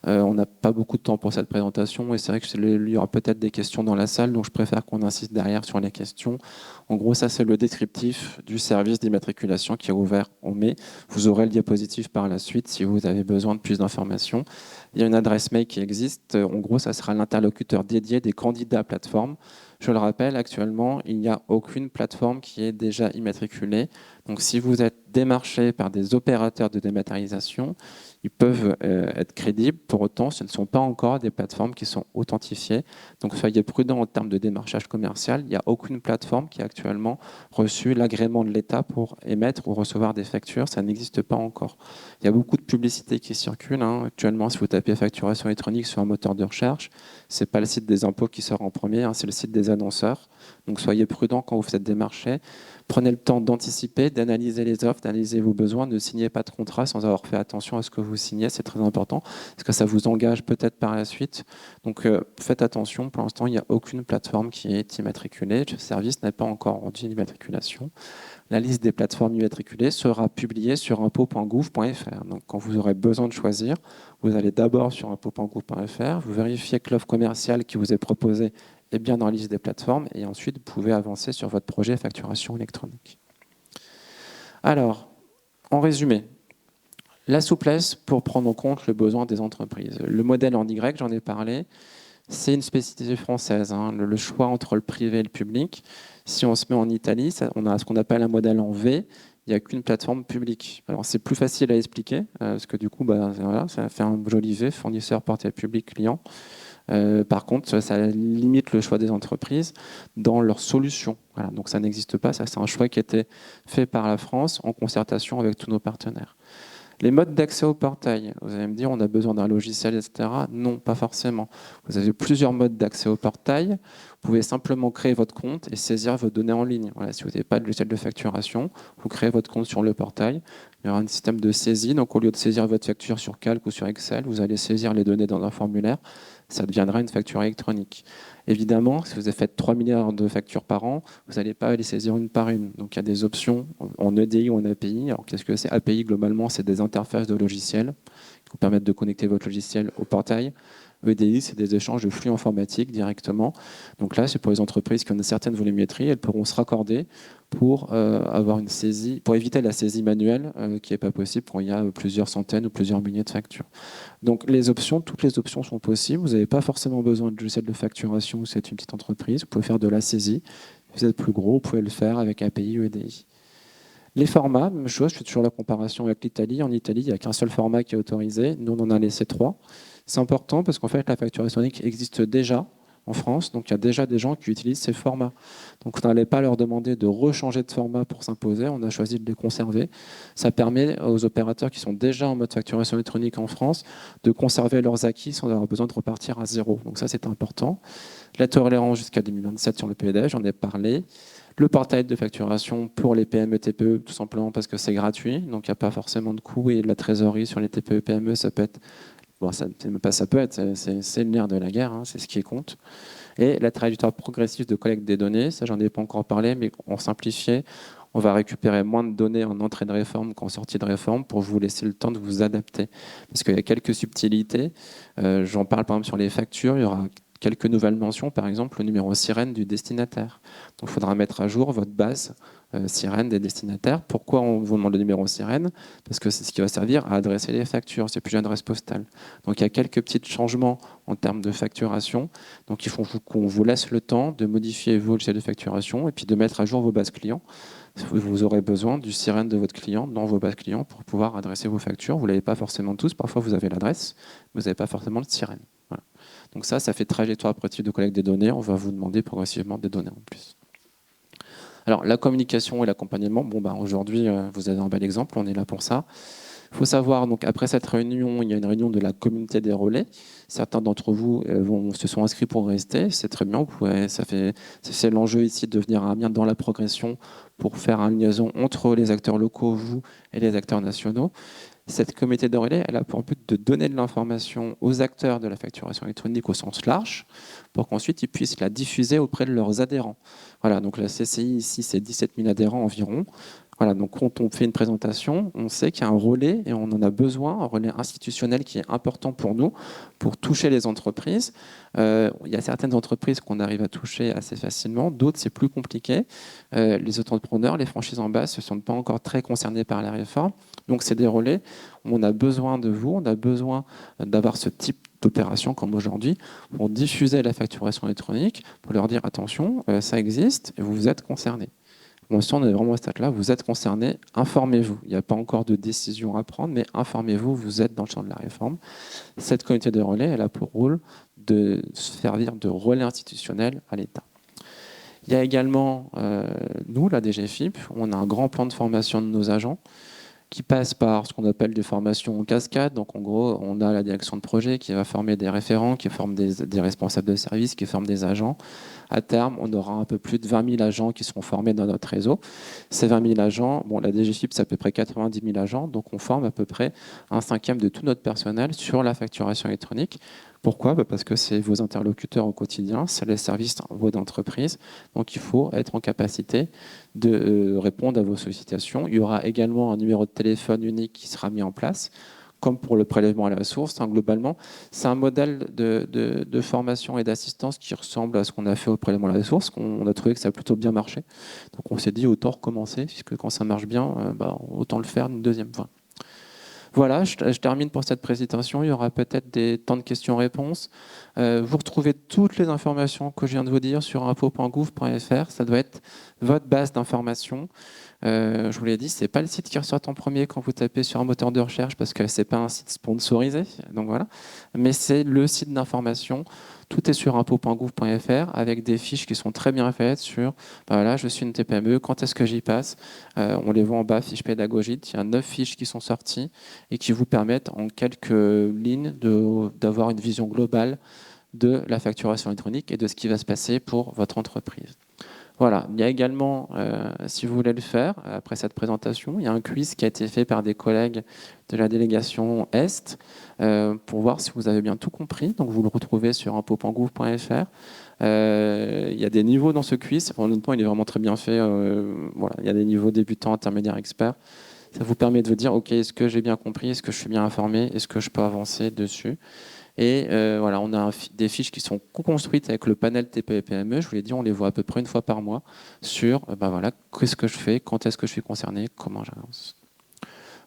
On n'a pas beaucoup de temps pour cette présentation et c'est vrai qu'il y aura peut-être des questions dans la salle, donc je préfère qu'on insiste derrière sur les questions. En gros, ça c'est le descriptif du service d'immatriculation qui est ouvert en mai. Vous aurez le diapositive par la suite si vous avez besoin de plus d'informations. Il y a une adresse mail qui existe. En gros, ça sera l'interlocuteur dédié des candidats à plateforme. Je le rappelle, actuellement, il n'y a aucune plateforme qui est déjà immatriculée. Donc, si vous êtes démarchés par des opérateurs de dématérialisation, ils peuvent être crédibles. Pour autant, ce ne sont pas encore des plateformes qui sont authentifiées. Donc soyez prudents en termes de démarchage commercial. Il n'y a aucune plateforme qui a actuellement reçu l'agrément de l'État pour émettre ou recevoir des factures. Ça n'existe pas encore. Il y a beaucoup de publicités qui circulent. Actuellement, si vous tapez facturation électronique sur un moteur de recherche, ce n'est pas le site des impôts qui sort en premier, c'est le site des annonceurs. Donc soyez prudents quand vous faites démarcher. Prenez le temps d'anticiper, d'analyser les offres, d'analyser vos besoins. Ne signez pas de contrat sans avoir fait attention à ce que vous signez. C'est très important parce que ça vous engage peut-être par la suite. Donc faites attention. Pour l'instant, il n'y a aucune plateforme qui est immatriculée. Le service n'a pas encore rendu l'immatriculation. La liste des plateformes immatriculées sera publiée sur impôts.gouv.fr. Donc quand vous aurez besoin de choisir, vous allez d'abord sur impôts.gouv.fr, vous vérifiez que l'offre commerciale qui vous est proposée est bien dans la liste des plateformes et ensuite vous pouvez avancer sur votre projet facturation électronique. Alors, en résumé, la souplesse pour prendre en compte le besoin des entreprises. Le modèle en Y, j'en ai parlé, c'est une spécificité française. Le choix entre le privé et le public. Si on se met en Italie, on a ce qu'on appelle un modèle en V. Il n'y a qu'une plateforme publique. Alors c'est plus facile à expliquer parce que du coup, voilà, ça fait un joli V, fournisseur, portail public, client. Par contre, ça limite le choix des entreprises dans leurs solutions. Voilà, donc ça n'existe pas. Ça, c'est un choix qui a été fait par la France en concertation avec tous nos partenaires. Les modes d'accès au portail, vous allez me dire on a besoin d'un logiciel, etc. Non, pas forcément. Vous avez plusieurs modes d'accès au portail. Vous pouvez simplement créer votre compte et saisir vos données en ligne. Voilà, si vous n'avez pas de logiciel de facturation, vous créez votre compte sur le portail. Il y aura un système de saisie. Donc au lieu de saisir votre facture sur Calc ou sur Excel, vous allez saisir les données dans un formulaire. Ça deviendra une facture électronique. Évidemment, si vous avez fait 3 milliards de factures par an, vous n'allez pas les saisir une par une. Donc il y a des options en EDI ou en API. Alors qu'est-ce que c'est? API, globalement, c'est des interfaces de logiciels qui vous permettent de connecter votre logiciel au portail. EDI, c'est des échanges de flux informatiques directement. Donc là, c'est pour les entreprises qui ont une certaine volumétrie, elles pourront se raccorder pour avoir une saisie, pour éviter la saisie manuelle qui n'est pas possible quand il y a plusieurs centaines ou plusieurs milliers de factures. Donc les options, toutes les options sont possibles. Vous n'avez pas forcément besoin de logiciel de facturation si c'est une petite entreprise. Vous pouvez faire de la saisie. Si vous êtes plus gros, vous pouvez le faire avec API ou EDI. Les formats, même chose, je fais toujours la comparaison avec l'Italie. En Italie, il n'y a qu'un seul format qui est autorisé. Nous, on en a laissé 3. C'est important parce qu'en fait, la facturation électronique existe déjà en France. Donc, il y a déjà des gens qui utilisent ces formats. Donc, on n'allait pas leur demander de rechanger de format pour s'imposer. On a choisi de les conserver. Ça permet aux opérateurs qui sont déjà en mode facturation électronique en France de conserver leurs acquis sans avoir besoin de repartir à zéro. Donc, ça, c'est important. La tolérance jusqu'à 2027 sur le PEDEF, j'en ai parlé. Le portail de facturation pour les PME, TPE, tout simplement parce que c'est gratuit. Donc, il n'y a pas forcément de coût. Et la trésorerie sur les TPE, PME, ça peut être... Bon, c'est le nerf de la guerre, c'est ce qui compte. Et la trajectoire progressive de collecte des données, ça j'en ai pas encore parlé, mais en simplifié, on va récupérer moins de données en entrée de réforme qu'en sortie de réforme pour vous laisser le temps de vous adapter. Parce qu'il y a quelques subtilités, j'en parle par exemple sur les factures, il y aura quelques nouvelles mentions, par exemple le numéro sirène du destinataire. Donc il faudra mettre à jour votre base sirène des destinataires. Pourquoi on vous demande le numéro sirène? Parce que c'est ce qui va servir à adresser les factures, c'est plus une adresse postale. Donc il y a quelques petits changements en termes de facturation. Donc il faut qu'on vous laisse le temps de modifier vos logiciels de facturation et puis de mettre à jour vos bases clients. Vous aurez besoin du sirène de votre client dans vos bases clients pour pouvoir adresser vos factures. Vous ne l'avez pas forcément tous. Parfois, vous avez l'adresse, mais vous n'avez pas forcément le sirène. Voilà. Donc ça fait trajectoire progressive de collecte des données. On va vous demander progressivement des données en plus. Alors, la communication et l'accompagnement, aujourd'hui, vous avez un bel exemple, on est là pour ça. Il faut savoir, donc, après cette réunion, il y a une réunion de la communauté des relais. Certains d'entre vous se sont inscrits pour rester, c'est très bien. C'est l'enjeu ici de venir à Amiens dans la progression pour faire une liaison entre les acteurs locaux, vous, et les acteurs nationaux. Cette communauté de relais, elle a pour but de donner de l'information aux acteurs de la facturation électronique au sens large, pour qu'ensuite ils puissent la diffuser auprès de leurs adhérents. Voilà, donc la CCI ici, c'est 17 000 adhérents environ. Voilà, donc quand on fait une présentation, on sait qu'il y a un relais et on en a besoin, un relais institutionnel qui est important pour nous, pour toucher les entreprises. Il y a certaines entreprises qu'on arrive à toucher assez facilement, d'autres c'est plus compliqué. Les entrepreneurs, les franchises en base ne sont pas encore très concernés par la réforme. Donc c'est des relais où on a besoin de vous, on a besoin d'avoir ce type d'opération comme aujourd'hui pour diffuser la facturation électronique, pour leur dire attention, ça existe et vous êtes concernés. Bon, si on est vraiment à ce stade-là, vous êtes concerné, informez-vous. Il n'y a pas encore de décision à prendre, mais informez-vous, vous êtes dans le champ de la réforme. Cette communauté de relais, elle a pour rôle de servir de relais institutionnel à l'État. Il y a également, nous, la DGFiP, on a un grand plan de formation de nos agents qui passe par ce qu'on appelle des formations en cascade. Donc en gros, on a la direction de projet qui va former des référents, qui forme des responsables de service, qui forme des agents. À terme, on aura un peu plus de 20 000 agents qui seront formés dans notre réseau. Ces 20 000 agents, bon, la DGFiP, c'est à peu près 90 000 agents, donc on forme à peu près un cinquième de tout notre personnel sur la facturation électronique. Pourquoi ? Parce que c'est vos interlocuteurs au quotidien, c'est les services d'entreprise, donc il faut être en capacité de répondre à vos sollicitations. Il y aura également un numéro de téléphone unique qui sera mis en place, comme pour le prélèvement à la source. Globalement, c'est un modèle de formation et d'assistance qui ressemble à ce qu'on a fait au prélèvement à la source. On a trouvé que ça a plutôt bien marché. Donc on s'est dit autant recommencer, puisque quand ça marche bien, autant le faire une deuxième fois. Voilà, je termine pour cette présentation. Il y aura peut-être des temps de questions-réponses. Vous retrouvez toutes les informations que je viens de vous dire sur info.gouv.fr. Ça doit être votre base d'informations. Je vous l'ai dit, ce n'est pas le site qui ressort en premier quand vous tapez sur un moteur de recherche parce que ce n'est pas un site sponsorisé. Donc voilà. Mais c'est le site d'information. Tout est sur impôt.gouv.fr avec des fiches qui sont très bien faites sur voilà, je suis une TPME, quand est-ce que j'y passe. On les voit en bas, fiches pédagogiques. Il y a 9 fiches qui sont sorties et qui vous permettent en quelques lignes d'avoir une vision globale de la facturation électronique et de ce qui va se passer pour votre entreprise. Voilà, il y a également, si vous voulez le faire, après cette présentation, il y a un quiz qui a été fait par des collègues de la délégation Est pour voir si vous avez bien tout compris. Donc vous le retrouvez sur impôt.gouv.fr. Il y a des niveaux dans ce quiz. Honnêtement, il est vraiment très bien fait. Voilà, il y a des niveaux débutants, intermédiaires, experts. Ça vous permet de vous dire, OK, est-ce que j'ai bien compris? Est-ce que je suis bien informé? Est-ce que je peux avancer dessus? Et voilà, on a des fiches qui sont co-construites avec le panel TPE-PME. Je vous l'ai dit, on les voit à peu près une fois par mois sur voilà, qu'est-ce que je fais, quand est-ce que je suis concerné, comment j'avance.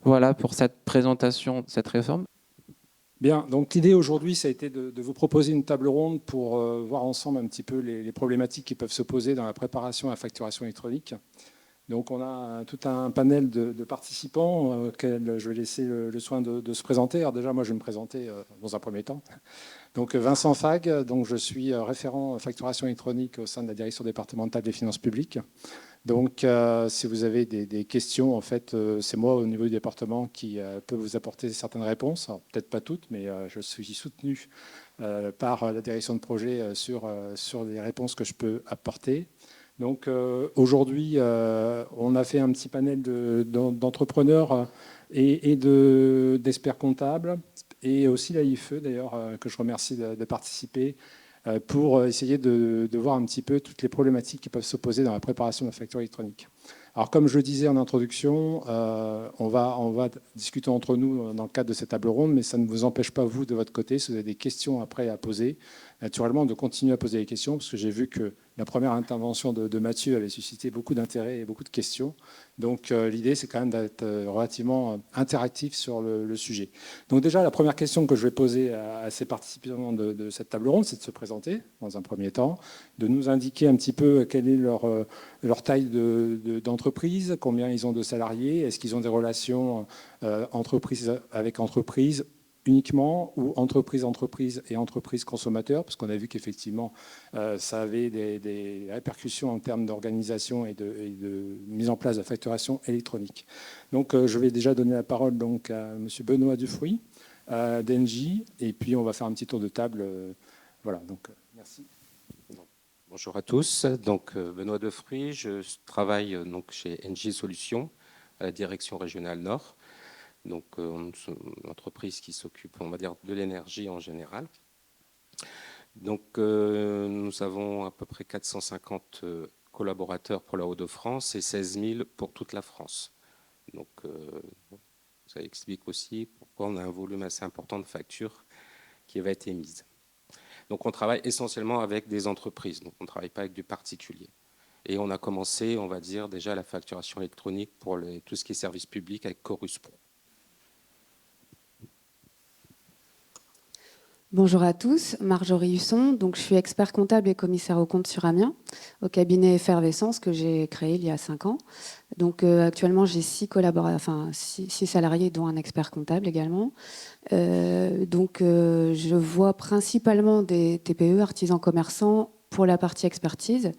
Voilà pour cette présentation de cette réforme. Bien, donc l'idée aujourd'hui, ça a été de vous proposer une table ronde pour voir ensemble un petit peu les problématiques qui peuvent se poser dans la préparation à la facturation électronique. Donc on a tout un panel de participants auxquels je vais laisser le soin de se présenter. Alors déjà, moi, je vais me présenter dans un premier temps. Donc Vincent Fag, donc je suis référent facturation électronique au sein de la direction départementale des finances publiques. Donc si vous avez des questions, en fait, c'est moi au niveau du département qui peut vous apporter certaines réponses. Alors, peut-être pas toutes, mais je suis soutenu par la direction de projet sur les réponses que je peux apporter. Donc aujourd'hui, on a fait un petit panel d'entrepreneurs et d'experts comptables, et aussi l'AIFE d'ailleurs, que je remercie de participer, pour essayer de voir un petit peu toutes les problématiques qui peuvent s'opposer dans la préparation de la facture électronique. Alors comme je le disais en introduction, on va discuter entre nous dans le cadre de cette table ronde, mais ça ne vous empêche pas, vous, de votre côté, si vous avez des questions après à poser, naturellement, de continuer à poser des questions, parce que j'ai vu que la première intervention de Mathieu avait suscité beaucoup d'intérêt et beaucoup de questions. Donc l'idée, c'est quand même d'être relativement interactif sur le sujet. Donc déjà, la première question que je vais poser à ces participants de cette table ronde, c'est de se présenter dans un premier temps, de nous indiquer un petit peu quelle est leur taille d'entreprise, combien ils ont de salariés, est-ce qu'ils ont des relations entreprise avec entreprise uniquement, ou entreprise et entreprise consommateur, parce qu'on a vu qu'effectivement, ça avait des répercussions en termes d'organisation et de mise en place de la facturation électronique. Donc, je vais déjà donner la parole donc, à M. Benoît Dufruy, d'Engie, et puis on va faire un petit tour de table. Voilà, donc merci. Bonjour à tous, donc Benoît Dufruy, je travaille donc chez Engie Solutions, à la direction régionale Nord. Donc, une entreprise qui s'occupe, on va dire, de l'énergie en général. Donc, nous avons à peu près 450 collaborateurs pour la Hauts-de-France et 16 000 pour toute la France. Donc, ça explique aussi pourquoi on a un volume assez important de factures qui va être émise. Donc, on travaille essentiellement avec des entreprises. Donc, on ne travaille pas avec du particulier. Et on a commencé, on va dire, déjà la facturation électronique pour tout ce qui est service public avec Chorus Pro. Bonjour à tous, Marjorie Husson. Donc, je suis expert comptable et commissaire aux comptes sur Amiens, au cabinet Effervescence que j'ai créé il y a 5 ans. Donc, actuellement, j'ai 6 salariés, dont un expert comptable également. Je vois principalement des TPE, artisans commerçants, pour la partie expertise.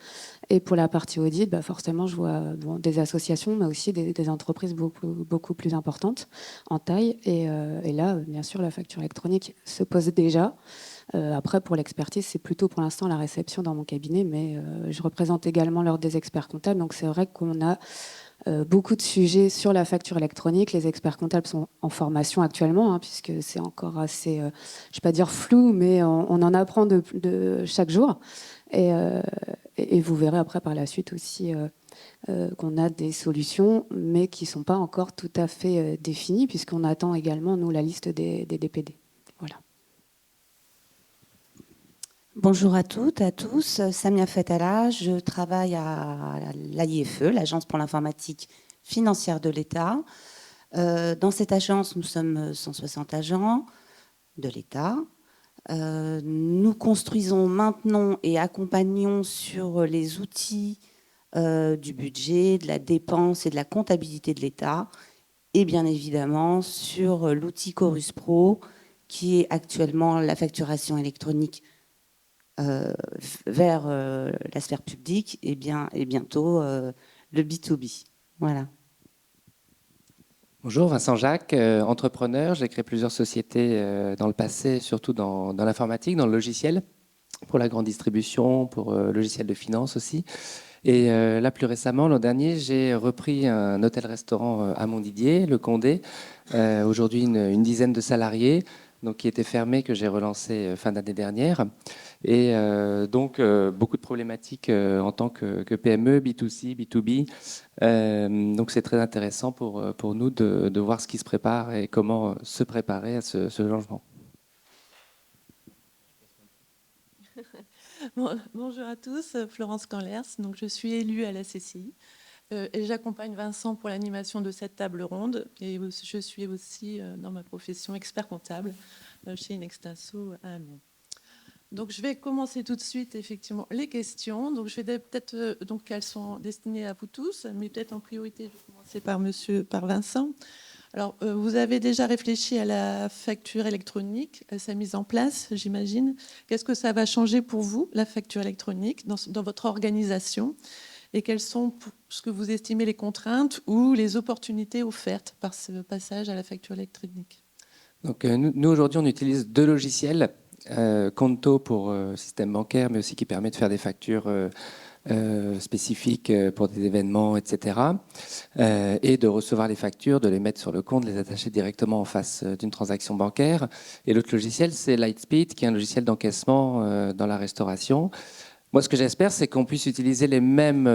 Et pour la partie audit, forcément, je vois des associations, mais aussi des entreprises beaucoup plus importantes en taille. Et là, bien sûr, la facture électronique se pose déjà. Après, pour l'expertise, c'est plutôt pour l'instant la réception dans mon cabinet, mais je représente également l'ordre des experts comptables. Donc, c'est vrai qu'on a beaucoup de sujets sur la facture électronique. Les experts comptables sont en formation actuellement, puisque c'est encore assez, je ne vais pas dire flou, mais on en apprend de chaque jour. Et vous verrez après par la suite aussi qu'on a des solutions, mais qui ne sont pas encore tout à fait définies, puisqu'on attend également, nous, la liste des DPD. Voilà. Bonjour à toutes, à tous. Samia Fetala, je travaille à l'AIFE, l'Agence pour l'informatique financière de l'État. Dans cette agence, nous sommes 160 agents de l'État. Nous construisons, maintenons et accompagnons sur les outils du budget, de la dépense et de la comptabilité de l'État, et bien évidemment sur l'outil Chorus Pro, qui est actuellement la facturation électronique vers la sphère publique et bientôt le B2B. Voilà. Bonjour, Vincent Jacques, entrepreneur. J'ai créé plusieurs sociétés dans le passé, surtout dans l'informatique, dans le logiciel, pour la grande distribution, pour logiciel de finance aussi. Et là, plus récemment, l'an dernier, j'ai repris un hôtel-restaurant à Montdidier, le Condé. Aujourd'hui, une dizaine de salariés, donc qui était fermé, que j'ai relancé fin d'année dernière. Et beaucoup de problématiques en tant que PME, B2C, B2B. Donc c'est très intéressant pour nous de voir ce qui se prépare et comment se préparer à ce changement. Bonjour à tous, Florence Canlers. Donc je suis élue à la CCI et j'accompagne Vincent pour l'animation de cette table ronde. Et je suis aussi dans ma profession expert comptable chez Inextinso à Amiens. Donc je vais commencer tout de suite effectivement les questions. Donc je vais peut-être donc elles sont destinées à vous tous, mais peut-être en priorité je vais commencer par Vincent. Alors vous avez déjà réfléchi à la facture électronique, à sa mise en place, j'imagine. Qu'est-ce que ça va changer pour vous, la facture électronique, dans votre organisation? Et quelles sont ce que vous estimez les contraintes ou les opportunités offertes par ce passage à la facture électronique? Donc nous aujourd'hui on utilise 2 logiciels. Conto pour système bancaire, mais aussi qui permet de faire des factures spécifiques pour des événements, etc. Et de recevoir les factures, de les mettre sur le compte, de les attacher directement en face d'une transaction bancaire. Et l'autre logiciel, c'est Lightspeed, qui est un logiciel d'encaissement dans la restauration. Moi, ce que j'espère, c'est qu'on puisse utiliser les mêmes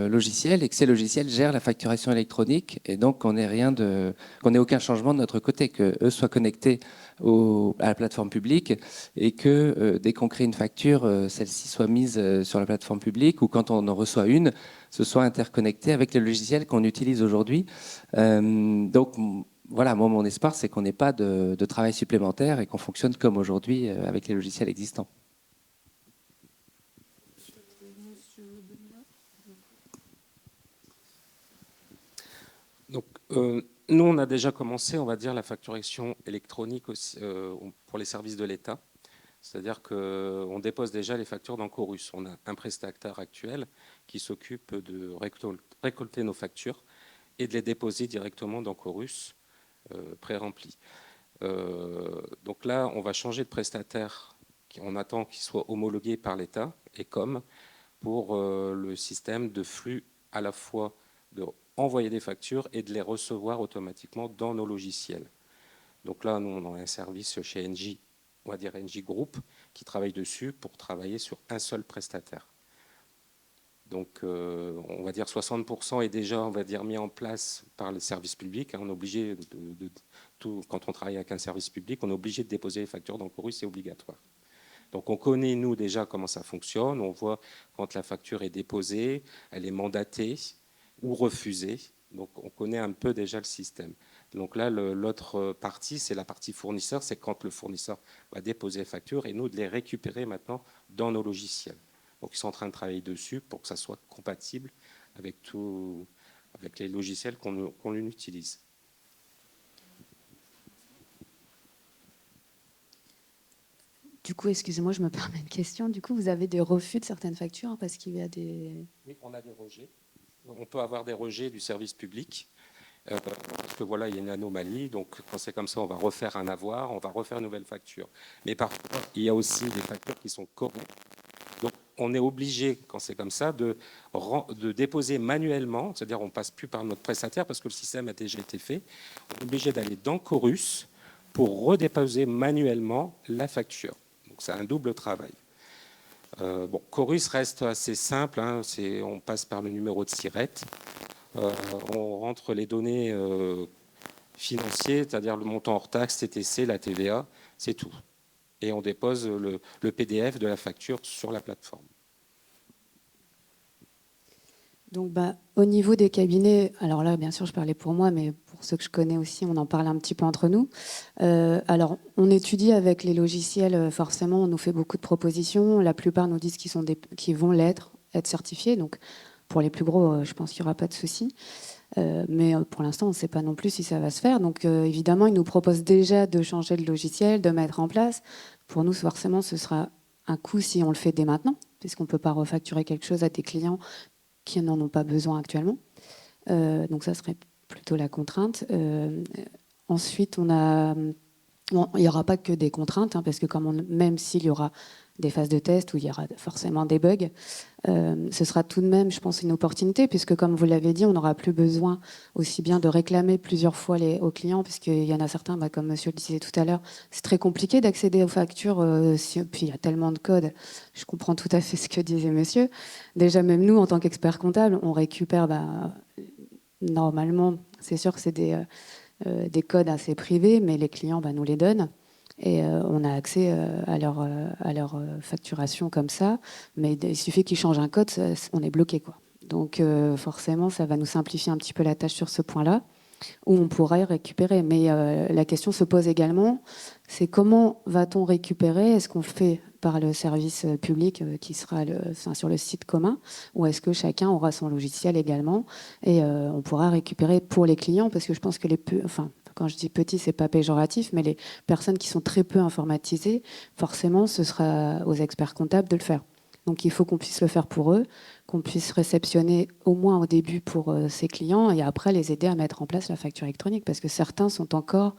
logiciels et que ces logiciels gèrent la facturation électronique et donc qu'on n'ait aucun changement de notre côté, qu'eux soient connectés à la plateforme publique et que dès qu'on crée une facture, celle-ci soit mise sur la plateforme publique ou quand on en reçoit une, ce soit interconnecté avec les logiciels qu'on utilise aujourd'hui. Voilà, moi, mon espoir, c'est qu'on n'ait pas de travail supplémentaire et qu'on fonctionne comme aujourd'hui avec les logiciels existants. Donc, nous, on a déjà commencé, on va dire, la facturation électronique aussi, pour les services de l'État. C'est-à-dire qu'on dépose déjà les factures dans Chorus. On a un prestataire actuel qui s'occupe de récolter nos factures et de les déposer directement dans Chorus, pré-remplis. Donc là, on va changer de prestataire. On attend qu'il soit homologué par l'État, ECOM, pour le système de flux à la fois de envoyer des factures et de les recevoir automatiquement dans nos logiciels. Donc là, nous, on a un service chez Engie, on va dire Engie Group, qui travaille dessus pour travailler sur un seul prestataire. Donc, on va dire 60% est déjà, on va dire, mis en place par les services publics. On est obligé quand on travaille avec un service public, on est obligé de déposer les factures dans Chorus, c'est obligatoire. Donc, on connaît, nous, déjà comment ça fonctionne. On voit quand la facture est déposée, elle est mandatée. ou refuser. Donc on connaît un peu déjà le système. Donc là, l'autre partie, c'est la partie fournisseur, c'est quand le fournisseur va déposer les factures et nous de les récupérer maintenant dans nos logiciels. Donc ils sont en train de travailler dessus pour que ça soit compatible avec les logiciels qu'on utilise. Du coup, excusez-moi, je me permets une question. Du coup, vous avez des refus de certaines factures parce qu'il y a des... Oui, on a des rejets. On peut avoir des rejets du service public. Parce que voilà, il y a une anomalie. Donc, quand c'est comme ça, on va refaire un avoir, on va refaire une nouvelle facture. Mais parfois, il y a aussi des factures qui sont correctes. Donc, on est obligé, quand c'est comme ça, de déposer manuellement, c'est-à-dire on ne passe plus par notre prestataire parce que le système a déjà été fait. On est obligé d'aller dans Chorus pour redéposer manuellement la facture. Donc, c'est un double travail. Chorus reste assez simple. Hein, on passe par le numéro de SIRET. On rentre les données financières, c'est-à-dire le montant hors taxe, TTC, la TVA, c'est tout. Et on dépose le PDF de la facture sur la plateforme. Donc, au niveau des cabinets, alors là, bien sûr, je parlais pour moi, mais pour ceux que je connais aussi, on en parle un petit peu entre nous. Alors, on étudie avec les logiciels, forcément, on nous fait beaucoup de propositions. La plupart nous disent qu'ils vont être certifiés. Donc, pour les plus gros, je pense qu'il n'y aura pas de souci. Mais pour l'instant, on ne sait pas non plus si ça va se faire. Donc, évidemment, ils nous proposent déjà de changer le logiciel, de mettre en place. Pour nous, forcément, ce sera un coût si on le fait dès maintenant, puisqu'on ne peut pas refacturer quelque chose à des clients qui n'en ont pas besoin actuellement. Donc ça serait plutôt la contrainte. Ensuite, il n'y aura pas que des contraintes, hein, parce que même s'il y aura des phases de test où il y aura forcément des bugs, ce sera tout de même, je pense, une opportunité, puisque comme vous l'avez dit, on n'aura plus besoin aussi bien de réclamer plusieurs fois aux clients, puisqu'il y en a certains, comme monsieur le disait tout à l'heure, c'est très compliqué d'accéder aux factures, puis il y a tellement de codes. Je comprends tout à fait ce que disait monsieur. Déjà, même nous, en tant qu'experts comptables, on récupère, normalement, c'est sûr que c'est des codes assez privés, mais les clients nous les donnent. Et on a accès à leur facturation comme ça, mais il suffit qu'ils changent un code, on est bloqué, quoi. Donc forcément, ça va nous simplifier un petit peu la tâche sur ce point-là, où on pourrait récupérer. Mais la question se pose également, c'est comment va-t-on récupérer? Est-ce qu'on le fait par le service public qui sera sur le site commun, ou est-ce que chacun aura son logiciel également et on pourra récupérer pour les clients? Parce que je pense que quand je dis petit, c'est pas péjoratif, mais les personnes qui sont très peu informatisées, forcément, ce sera aux experts comptables de le faire. Donc il faut qu'on puisse le faire pour eux, qu'on puisse réceptionner au moins au début pour ces clients et après les aider à mettre en place la facture électronique, parce que certains sont encore,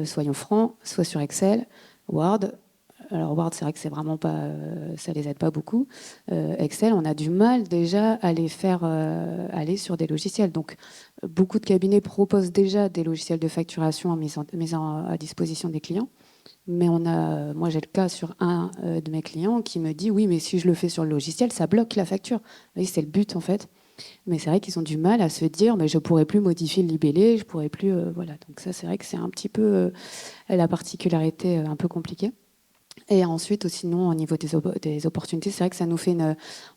soyons francs, soit sur Excel, Word. Alors Word, c'est vrai que c'est vraiment pas, ça les aide pas beaucoup. Excel, on a du mal déjà à les faire aller sur des logiciels. Donc beaucoup de cabinets proposent déjà des logiciels de facturation mis à disposition des clients. Mais moi j'ai le cas sur un de mes clients qui me dit oui, mais si je le fais sur le logiciel, ça bloque la facture. Oui, c'est le but en fait. Mais c'est vrai qu'ils ont du mal à se dire mais je pourrais plus modifier le libellé, je pourrais plus voilà. Donc ça c'est vrai que c'est un petit peu la particularité un peu compliquée. Et ensuite, sinon, au niveau des opportunités, c'est vrai que ça nous fait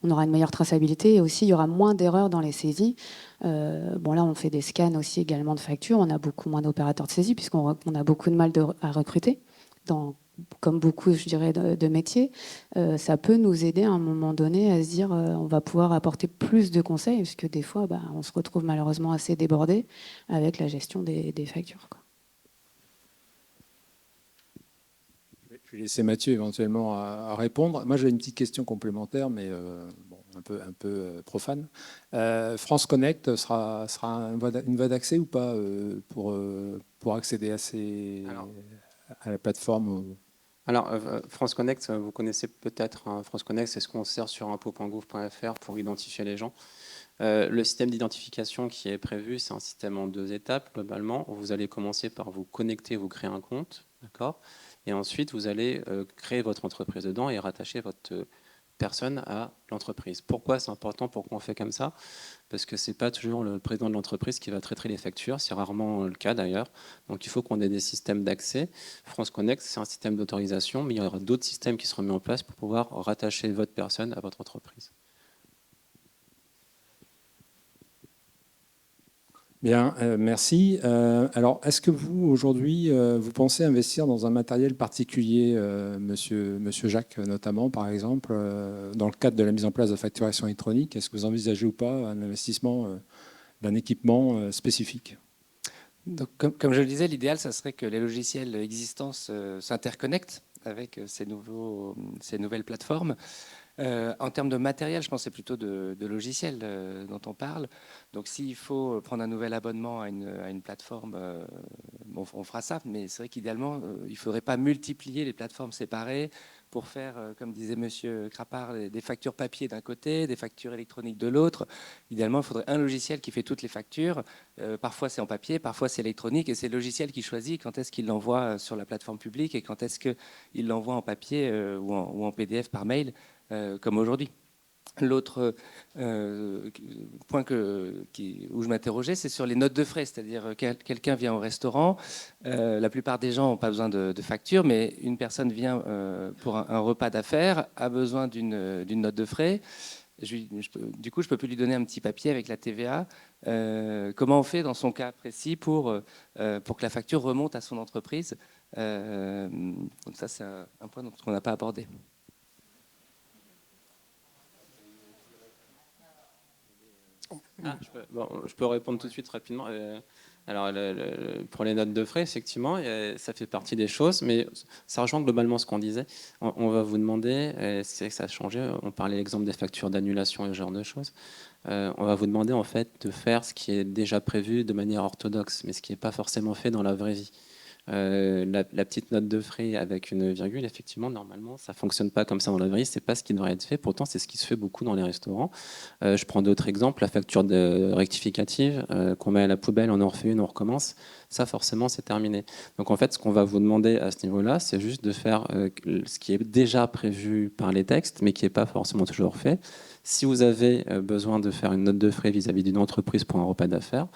on aura une meilleure traçabilité et aussi il y aura moins d'erreurs dans les saisies. Là, on fait des scans aussi également de factures. On a beaucoup moins d'opérateurs de saisie puisqu'on a beaucoup de mal à recruter. Comme beaucoup, je dirais, de métiers, ça peut nous aider à un moment donné à se dire on va pouvoir apporter plus de conseils, parce que des fois, on se retrouve malheureusement assez débordé avec la gestion des factures, quoi. Je vais laisser Mathieu éventuellement à répondre. Moi, j'ai une petite question complémentaire, mais un peu profane. France Connect sera une voie d'accès ou pas pour accéder à la plateforme? Alors, France Connect, vous connaissez peut-être, hein, France Connect, c'est ce qu'on sert sur impôts.gouv.fr pour identifier les gens. Le système d'identification qui est prévu, c'est un système en 2 étapes, globalement. Vous allez commencer par vous connecter, vous créer un compte, d'accord ? Et ensuite, vous allez créer votre entreprise dedans et rattacher votre personne à l'entreprise. Pourquoi c'est important? Pourquoi on fait comme ça? Parce que ce n'est pas toujours le président de l'entreprise qui va traiter les factures, c'est rarement le cas d'ailleurs. Donc il faut qu'on ait des systèmes d'accès. France Connect, c'est un système d'autorisation, mais il y aura d'autres systèmes qui seront mis en place pour pouvoir rattacher votre personne à votre entreprise. Bien, merci. Alors, est-ce que vous, aujourd'hui, vous pensez investir dans un matériel particulier, monsieur Jacques, notamment, par exemple, dans le cadre de la mise en place de facturation électronique? Est-ce que vous envisagez ou pas un investissement d'un équipement spécifique? Donc, comme je le disais, l'idéal, ça serait que les logiciels existants s'interconnectent avec ces nouvelles plateformes. En termes de matériel, je pense que c'est plutôt de logiciels dont on parle. Donc s'il faut prendre un nouvel abonnement à une plateforme, on fera ça. Mais c'est vrai qu'idéalement, il ne faudrait pas multiplier les plateformes séparées pour faire, comme disait Monsieur Crapard, des factures papier d'un côté, des factures électroniques de l'autre. Idéalement, il faudrait un logiciel qui fait toutes les factures. Parfois c'est en papier, parfois c'est électronique. Et c'est le logiciel qui choisit quand est-ce qu'il l'envoie sur la plateforme publique et quand est-ce qu'il l'envoie en papier ou en PDF par mail. Comme aujourd'hui. L'autre point où je m'interrogeais, c'est sur les notes de frais. C'est-à-dire quelqu'un vient au restaurant, la plupart des gens n'ont pas besoin de facture, mais une personne vient pour un repas d'affaires, a besoin d'une note de frais. Du coup, je ne peux plus lui donner un petit papier avec la TVA. Comment on fait dans son cas précis pour que la facture remonte à son entreprise? Donc ça, c'est un point qu'on n'a pas abordé. Je peux répondre tout de suite rapidement. Alors, pour les notes de frais, effectivement, ça fait partie des choses, mais ça rejoint globalement ce qu'on disait. On va vous demander, c'est que ça a changé, on parlait l'exemple des factures d'annulation et ce genre de choses. On va vous demander en fait de faire ce qui est déjà prévu de manière orthodoxe, mais ce qui n'est pas forcément fait dans la vraie vie. La petite note de frais avec une virgule, effectivement, normalement, ça ne fonctionne pas comme ça dans la vraie vie. Ce n'est pas ce qui devrait être fait. Pourtant, c'est ce qui se fait beaucoup dans les restaurants. Je prends d'autres exemples. La facture rectificative qu'on met à la poubelle, on en refait une, on recommence. Ça, forcément, c'est terminé. Donc, en fait, ce qu'on va vous demander à ce niveau-là, c'est juste de faire ce qui est déjà prévu par les textes, mais qui n'est pas forcément toujours fait. Si vous avez besoin de faire une note de frais vis-à-vis d'une entreprise pour un repas d'affaires,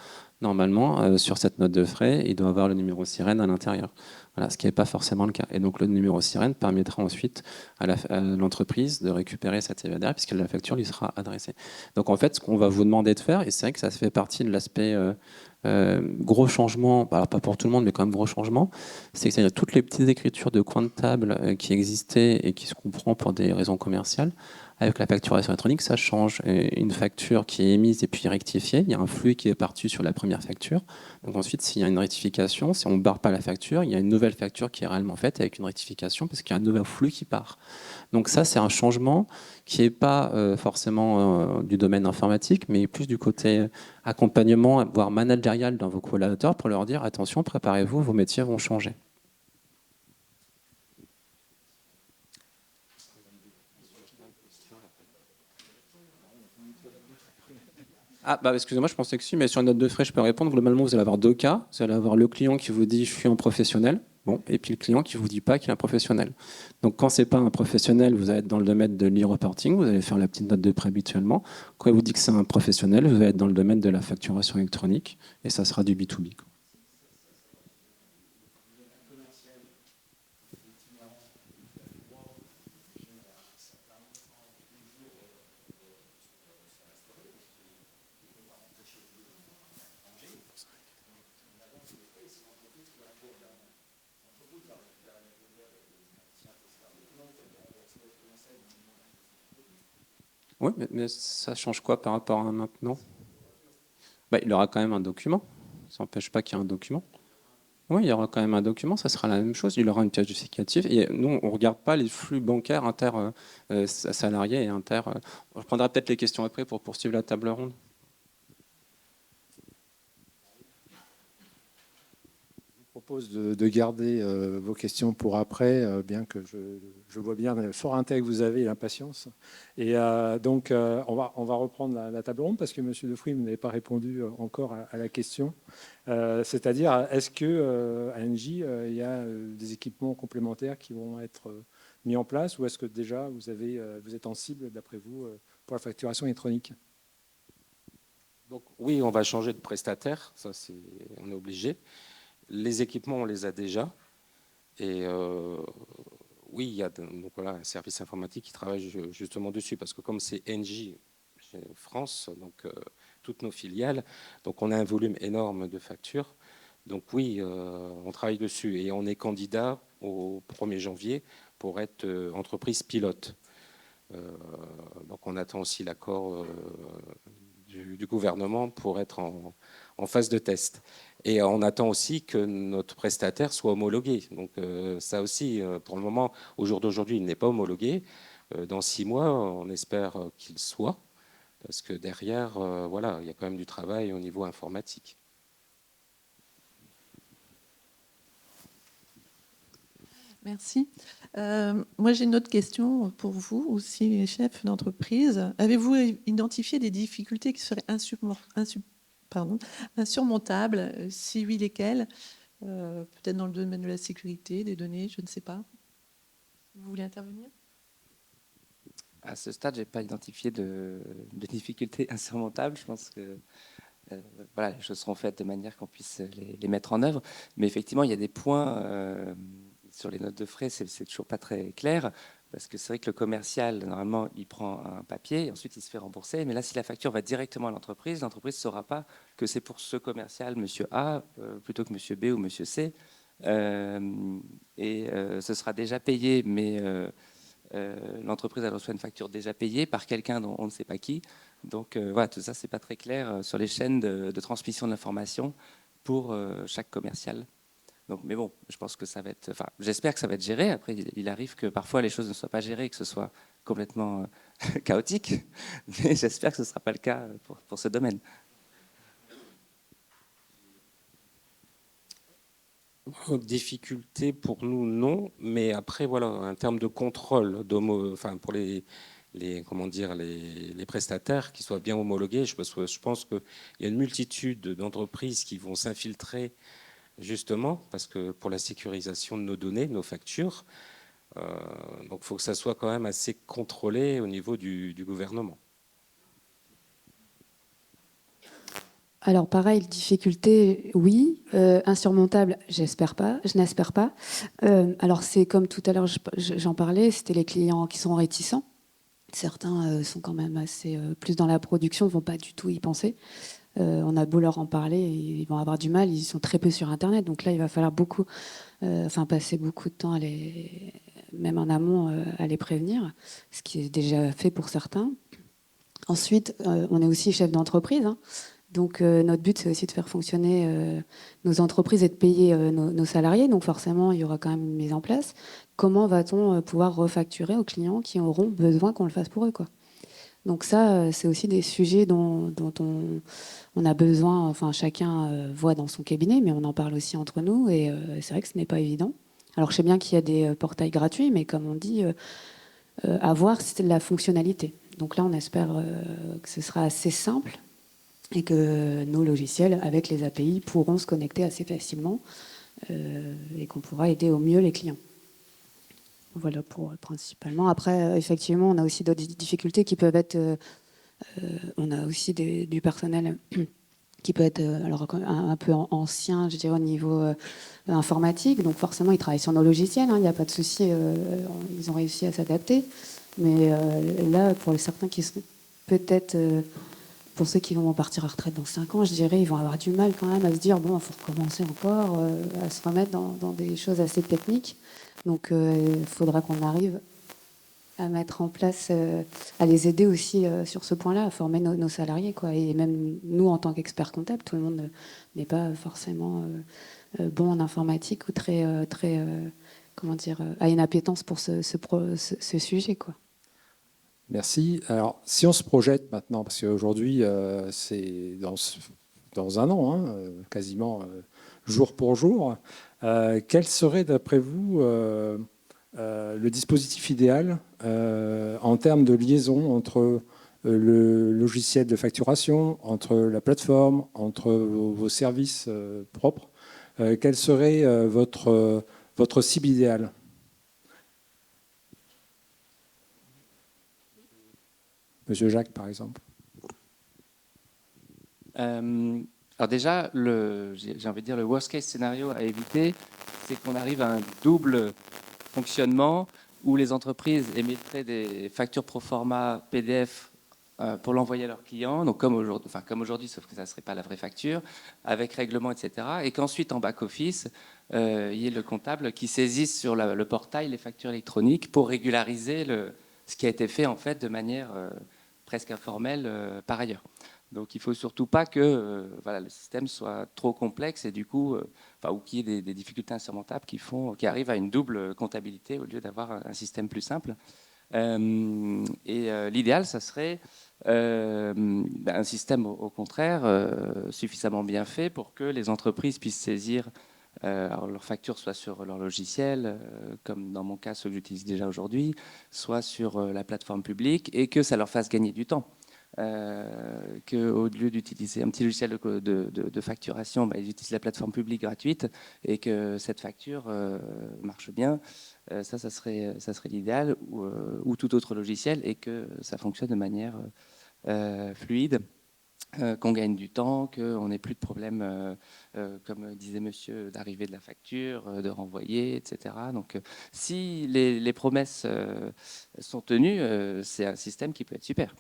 normalement, sur cette note de frais, il doit avoir le numéro sirène à l'intérieur. Voilà, ce qui n'est pas forcément le cas. Et donc, le numéro sirène permettra ensuite à l'entreprise de récupérer sa TVA derrière, puisque la facture lui sera adressée. Donc, en fait, ce qu'on va vous demander de faire, et c'est vrai que ça fait partie de l'aspect gros changement, alors pas pour tout le monde, mais quand même gros changement, c'est que toutes les petites écritures de coin de table qui existaient et qui se comprend pour des raisons commerciales, avec la facturation électronique, ça change. Une facture qui est émise et puis rectifiée, il y a un flux qui est parti sur la première facture. Donc ensuite, s'il y a une rectification, si on ne barre pas la facture, il y a une nouvelle facture qui est réellement faite avec une rectification parce qu'il y a un nouvel flux qui part. Donc ça, c'est un changement qui n'est pas forcément du domaine informatique, mais plus du côté accompagnement, voire managérial dans vos collaborateurs pour leur dire, attention, préparez-vous, vos métiers vont changer. Ah, bah, excusez-moi, je pensais que si, mais sur une note de frais, je peux répondre. Globalement, vous allez avoir deux cas. Vous allez avoir le client qui vous dit « je suis un professionnel », bon, et puis le client qui ne vous dit pas qu'il est un professionnel. Donc, quand ce n'est pas un professionnel, vous allez être dans le domaine de l'e-reporting, vous allez faire la petite note de frais habituellement. Quand il vous dit que c'est un professionnel, vous allez être dans le domaine de la facturation électronique, et ça sera du B2B. Oui, mais ça change quoi par rapport à maintenant? Bah, il aura quand même un document. Ça n'empêche pas qu'il y ait un document. Oui, il y aura quand même un document, ça sera la même chose. Il aura une pièce justificative. Et nous, on ne regarde pas les flux bancaires inter-salariés et inter. Je prendrai peut-être les questions après pour poursuivre la table ronde. Je propose de garder vos questions pour après, bien que je vois bien le fort intérêt que vous avez et l'impatience. Et donc, on va reprendre la table ronde parce que M. Defruy n'avait pas répondu encore à la question. C'est-à-dire, est-ce qu'à Engie, il y a des équipements complémentaires qui vont être mis en place ou est-ce que déjà vous êtes en cible, d'après vous, pour la facturation électronique? Donc, oui, on va changer de prestataire, ça on est obligé. Les équipements, on les a déjà. Et oui, il y a donc, voilà, un service informatique qui travaille justement dessus. Parce que comme c'est Engie France, donc toutes nos filiales. Donc on a un volume énorme de factures. Donc oui, on travaille dessus et on est candidat au 1er janvier pour être entreprise pilote. Donc on attend aussi l'accord du gouvernement pour être en phase de test. Et on attend aussi que notre prestataire soit homologué. Donc ça aussi, pour le moment, au jour d'aujourd'hui, il n'est pas homologué. Dans 6 mois, on espère qu'il soit, parce que derrière, voilà, il y a quand même du travail au niveau informatique. Merci. Moi, j'ai une autre question pour vous aussi, les chefs d'entreprise. Avez-vous identifié des difficultés qui seraient insurmontables? Si oui, lesquelles? Peut-être dans le domaine de la sécurité, des données, je ne sais pas. Vous voulez intervenir? À ce stade, je n'ai pas identifié de difficultés insurmontables. Je pense que voilà, les choses seront faites de manière qu'on puisse les mettre en œuvre. Mais effectivement, il y a des points sur les notes de frais, c'est toujours pas très clair. Parce que c'est vrai que le commercial, normalement, il prend un papier et ensuite il se fait rembourser. Mais là, si la facture va directement à l'entreprise ne saura pas que c'est pour ce commercial, monsieur A, plutôt que monsieur B ou monsieur C. Ce sera déjà payé, mais l'entreprise elle reçoit une facture déjà payée par quelqu'un dont on ne sait pas qui. Donc voilà, tout ça, c'est pas très clair sur les chaînes de transmission de l'information pour chaque commercial. Donc, mais bon, je pense que ça va être. Enfin, j'espère que ça va être géré. Après, il arrive que parfois les choses ne soient pas gérées, que ce soit complètement chaotique. Mais j'espère que ce ne sera pas le cas pour ce domaine. Difficulté pour nous, non. Mais après, voilà, en termes de contrôle, enfin, pour les prestataires qui soient bien homologués, je pense qu'il y a une multitude d'entreprises qui vont s'infiltrer justement parce que pour la sécurisation de nos données, de nos factures, donc il faut que ça soit quand même assez contrôlé au niveau du gouvernement. Alors pareil, difficulté, oui. Insurmontable, je n'espère pas. Alors c'est comme tout à l'heure, j'en parlais, c'était les clients qui sont réticents. Certains sont quand même assez plus dans la production, ne vont pas du tout y penser. On a beau leur en parler, ils vont avoir du mal, ils sont très peu sur Internet. Donc là, il va falloir passer beaucoup de temps, même en amont, à les prévenir, ce qui est déjà fait pour certains. Ensuite, on est aussi chef d'entreprise. Hein. Donc notre but, c'est aussi de faire fonctionner nos entreprises et de payer nos salariés. Donc forcément, il y aura quand même une mise en place. Comment va-t-on pouvoir refacturer aux clients qui auront besoin qu'on le fasse pour eux, quoi. Donc ça, c'est aussi des sujets dont on a besoin, enfin chacun voit dans son cabinet, mais on en parle aussi entre nous, et c'est vrai que ce n'est pas évident. Alors je sais bien qu'il y a des portails gratuits, mais comme on dit, à voir si c'est de la fonctionnalité. Donc là, on espère que ce sera assez simple et que nos logiciels, avec les API, pourront se connecter assez facilement et qu'on pourra aider au mieux les clients. Voilà pour principalement. Après, effectivement, on a aussi d'autres difficultés qui peuvent être. On a aussi du personnel qui peut être alors un peu ancien, je dirais, au niveau informatique. Donc forcément, ils travaillent sur nos logiciels. Il n'y a pas de souci. Ils ont réussi à s'adapter. Mais là, pour certains qui sont peut-être, pour ceux qui vont partir à retraite dans 5 ans, je dirais, ils vont avoir du mal quand même à se dire bon, il faut recommencer encore, à se remettre dans des choses assez techniques. Donc, il faudra qu'on arrive à mettre en place, à les aider aussi sur ce point-là, à former nos salariés, quoi. Et même nous, en tant qu'experts comptables, tout le monde n'est pas forcément bon en informatique ou comment dire, a une appétence pour ce sujet, quoi. Merci. Alors, si on se projette maintenant, parce qu'aujourd'hui, c'est dans un an, hein, quasiment jour pour jour, quel serait, d'après vous, le dispositif idéal en termes de liaison entre le logiciel de facturation, entre la plateforme, entre vos services propres? Quel serait votre cible idéale? Monsieur Jacques, par exemple. Alors déjà, j'ai envie de dire le worst case scénario à éviter, c'est qu'on arrive à un double fonctionnement où les entreprises émettraient des factures pro forma PDF pour l'envoyer à leurs clients, donc comme aujourd'hui, sauf que ça ne serait pas la vraie facture, avec règlement, etc. Et qu'ensuite, en back-office, il y ait le comptable qui saisisse sur le portail les factures électroniques pour régulariser ce qui a été fait en fait de manière presque informelle par ailleurs. Donc il ne faut surtout pas que le système soit trop complexe et du coup, ou qu'il y ait des difficultés insurmontables qui arrivent à une double comptabilité au lieu d'avoir un système plus simple. L'idéal, ça serait un système au contraire suffisamment bien fait pour que les entreprises puissent saisir leurs factures soit sur leur logiciel, comme dans mon cas, ceux que j'utilise déjà aujourd'hui, soit sur la plateforme publique, et que ça leur fasse gagner du temps. Qu'au lieu d'utiliser un petit logiciel de facturation, ils utilisent la plateforme publique gratuite et que cette facture marche bien. Ça serait l'idéal, ou tout autre logiciel, et que ça fonctionne de manière fluide, qu'on gagne du temps, qu'on n'ait plus de problème, comme disait monsieur, d'arrivée de la facture, de renvoyer, etc. Donc si les promesses sont tenues, c'est un système qui peut être super.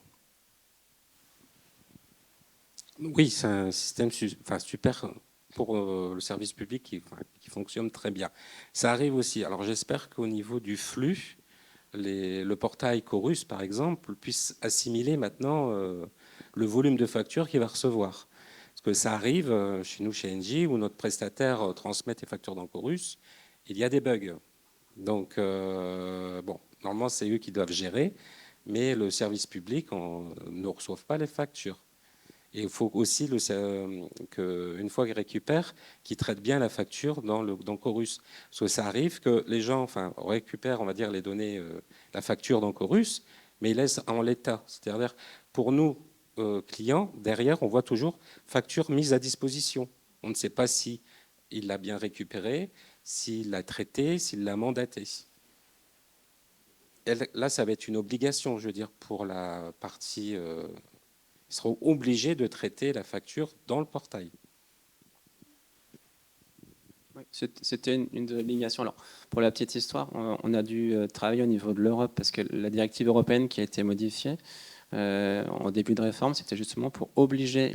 Oui, c'est un système super pour le service public qui fonctionne très bien. Ça arrive aussi. Alors j'espère qu'au niveau du flux, le portail Chorus, par exemple, puisse assimiler maintenant le volume de factures qu'il va recevoir. Parce que ça arrive chez nous, chez Engie, où notre prestataire transmet les factures dans Chorus, il y a des bugs. Donc, normalement, c'est eux qui doivent gérer, mais le service public ne reçoit pas les factures. Et il faut aussi qu'une fois qu'ils récupèrent, qu'ils traitent bien la facture dans Chorus. Parce que ça arrive que les gens récupèrent, on va dire, les données, la facture dans Chorus, mais ils laissent en l'état. C'est-à-dire, pour nous, clients, derrière, on voit toujours facture mise à disposition. On ne sait pas si il l'a bien récupérée, s'il l'a traité, s'il l'a mandaté. Là, ça va être une obligation, je veux dire, pour la partie... ils seront obligés de traiter la facture dans le portail. Oui, c'était une obligation. Alors, pour la petite histoire, on a dû travailler au niveau de l'Europe parce que la directive européenne qui a été modifiée en début de réforme, c'était justement pour obliger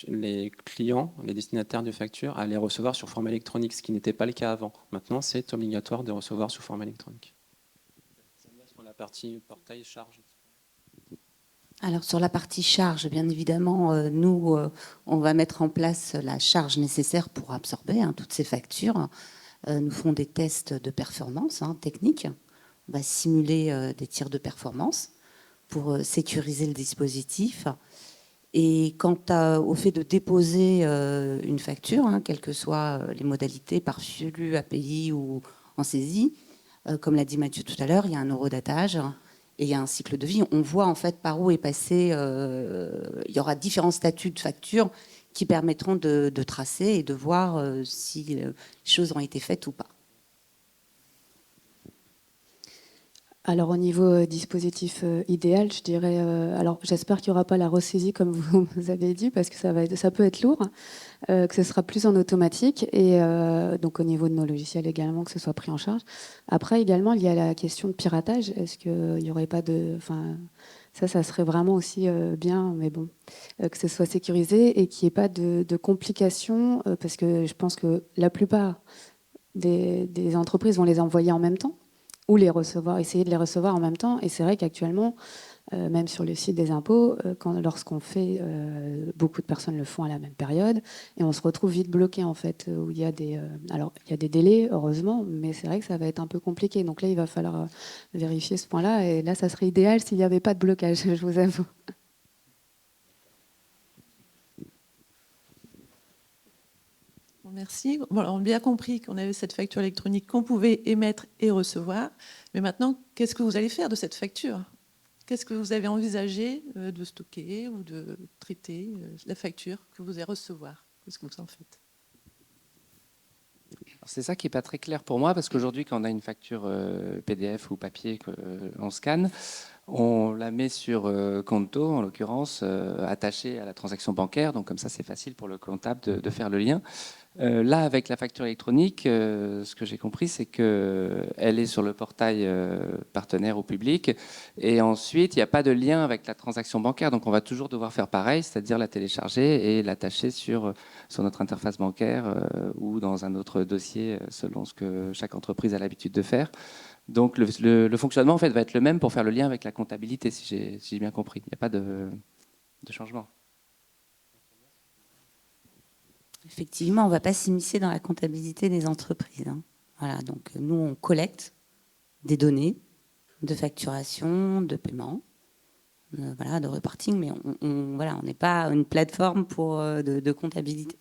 les clients, les destinataires de factures à les recevoir sur format électronique, ce qui n'était pas le cas avant. Maintenant, c'est obligatoire de recevoir sous format électronique. Ça va sur la partie portail charge. Alors sur la partie charge, bien évidemment, nous, on va mettre en place la charge nécessaire pour absorber toutes ces factures. Nous ferons des tests de performance techniques. On va simuler des tirs de performance pour sécuriser le dispositif. Et quant au fait de déposer une facture, quelles que soient les modalités, par flux, API ou en saisie, comme l'a dit Mathieu tout à l'heure, il y a un eurodatage. Et il y a un cycle de vie. On voit en fait par où est passé. Il y aura différents statuts de facture qui permettront de tracer et de voir si les choses ont été faites ou pas. Alors au niveau dispositif idéal, je dirais, alors j'espère qu'il n'y aura pas la ressaisie comme vous avez dit, parce que ça peut être lourd, que ce sera plus en automatique, et donc au niveau de nos logiciels également, que ce soit pris en charge. Après également, il y a la question de piratage. Est-ce qu'il n'y aurait pas de... ça serait vraiment aussi bien, mais bon, que ce soit sécurisé et qu'il n'y ait pas de complications, parce que je pense que la plupart des entreprises vont les envoyer en même temps, ou essayer de les recevoir en même temps. Et c'est vrai qu'actuellement, même sur le site des impôts, lorsqu'on fait, beaucoup de personnes le font à la même période, et on se retrouve vite bloqué en fait, où il y a alors il y a des délais, heureusement, mais c'est vrai que ça va être un peu compliqué. Donc là, il va falloir vérifier ce point-là, et là, ça serait idéal s'il n'y avait pas de blocage, je vous avoue. Merci. Bon, alors, on a bien compris qu'on avait cette facture électronique qu'on pouvait émettre et recevoir. Mais maintenant, qu'est-ce que vous allez faire de cette facture? Qu'est-ce que vous avez envisagé de stocker ou de traiter la facture que vous allez recevoir? Qu'est-ce que vous en faites? C'est ça qui n'est pas très clair pour moi, parce qu'aujourd'hui, quand on a une facture PDF ou papier qu'on scanne, on la met sur Conto, en l'occurrence, attachée à la transaction bancaire. Donc comme ça, c'est facile pour le comptable de faire le lien. Là, avec la facture électronique, ce que j'ai compris, c'est qu'elle est sur le portail partenaire ou public. Et ensuite, il n'y a pas de lien avec la transaction bancaire. Donc on va toujours devoir faire pareil, c'est-à-dire la télécharger et l'attacher sur notre interface bancaire ou dans un autre dossier, selon ce que chaque entreprise a l'habitude de faire. Donc le fonctionnement en fait, va être le même pour faire le lien avec la comptabilité, si j'ai bien compris. Il n'y a pas de changement. Effectivement, on ne va pas s'immiscer dans la comptabilité des entreprises. Voilà, donc nous, on collecte des données de facturation, de paiement, voilà, de reporting, mais on n'est pas une plateforme de comptabilité.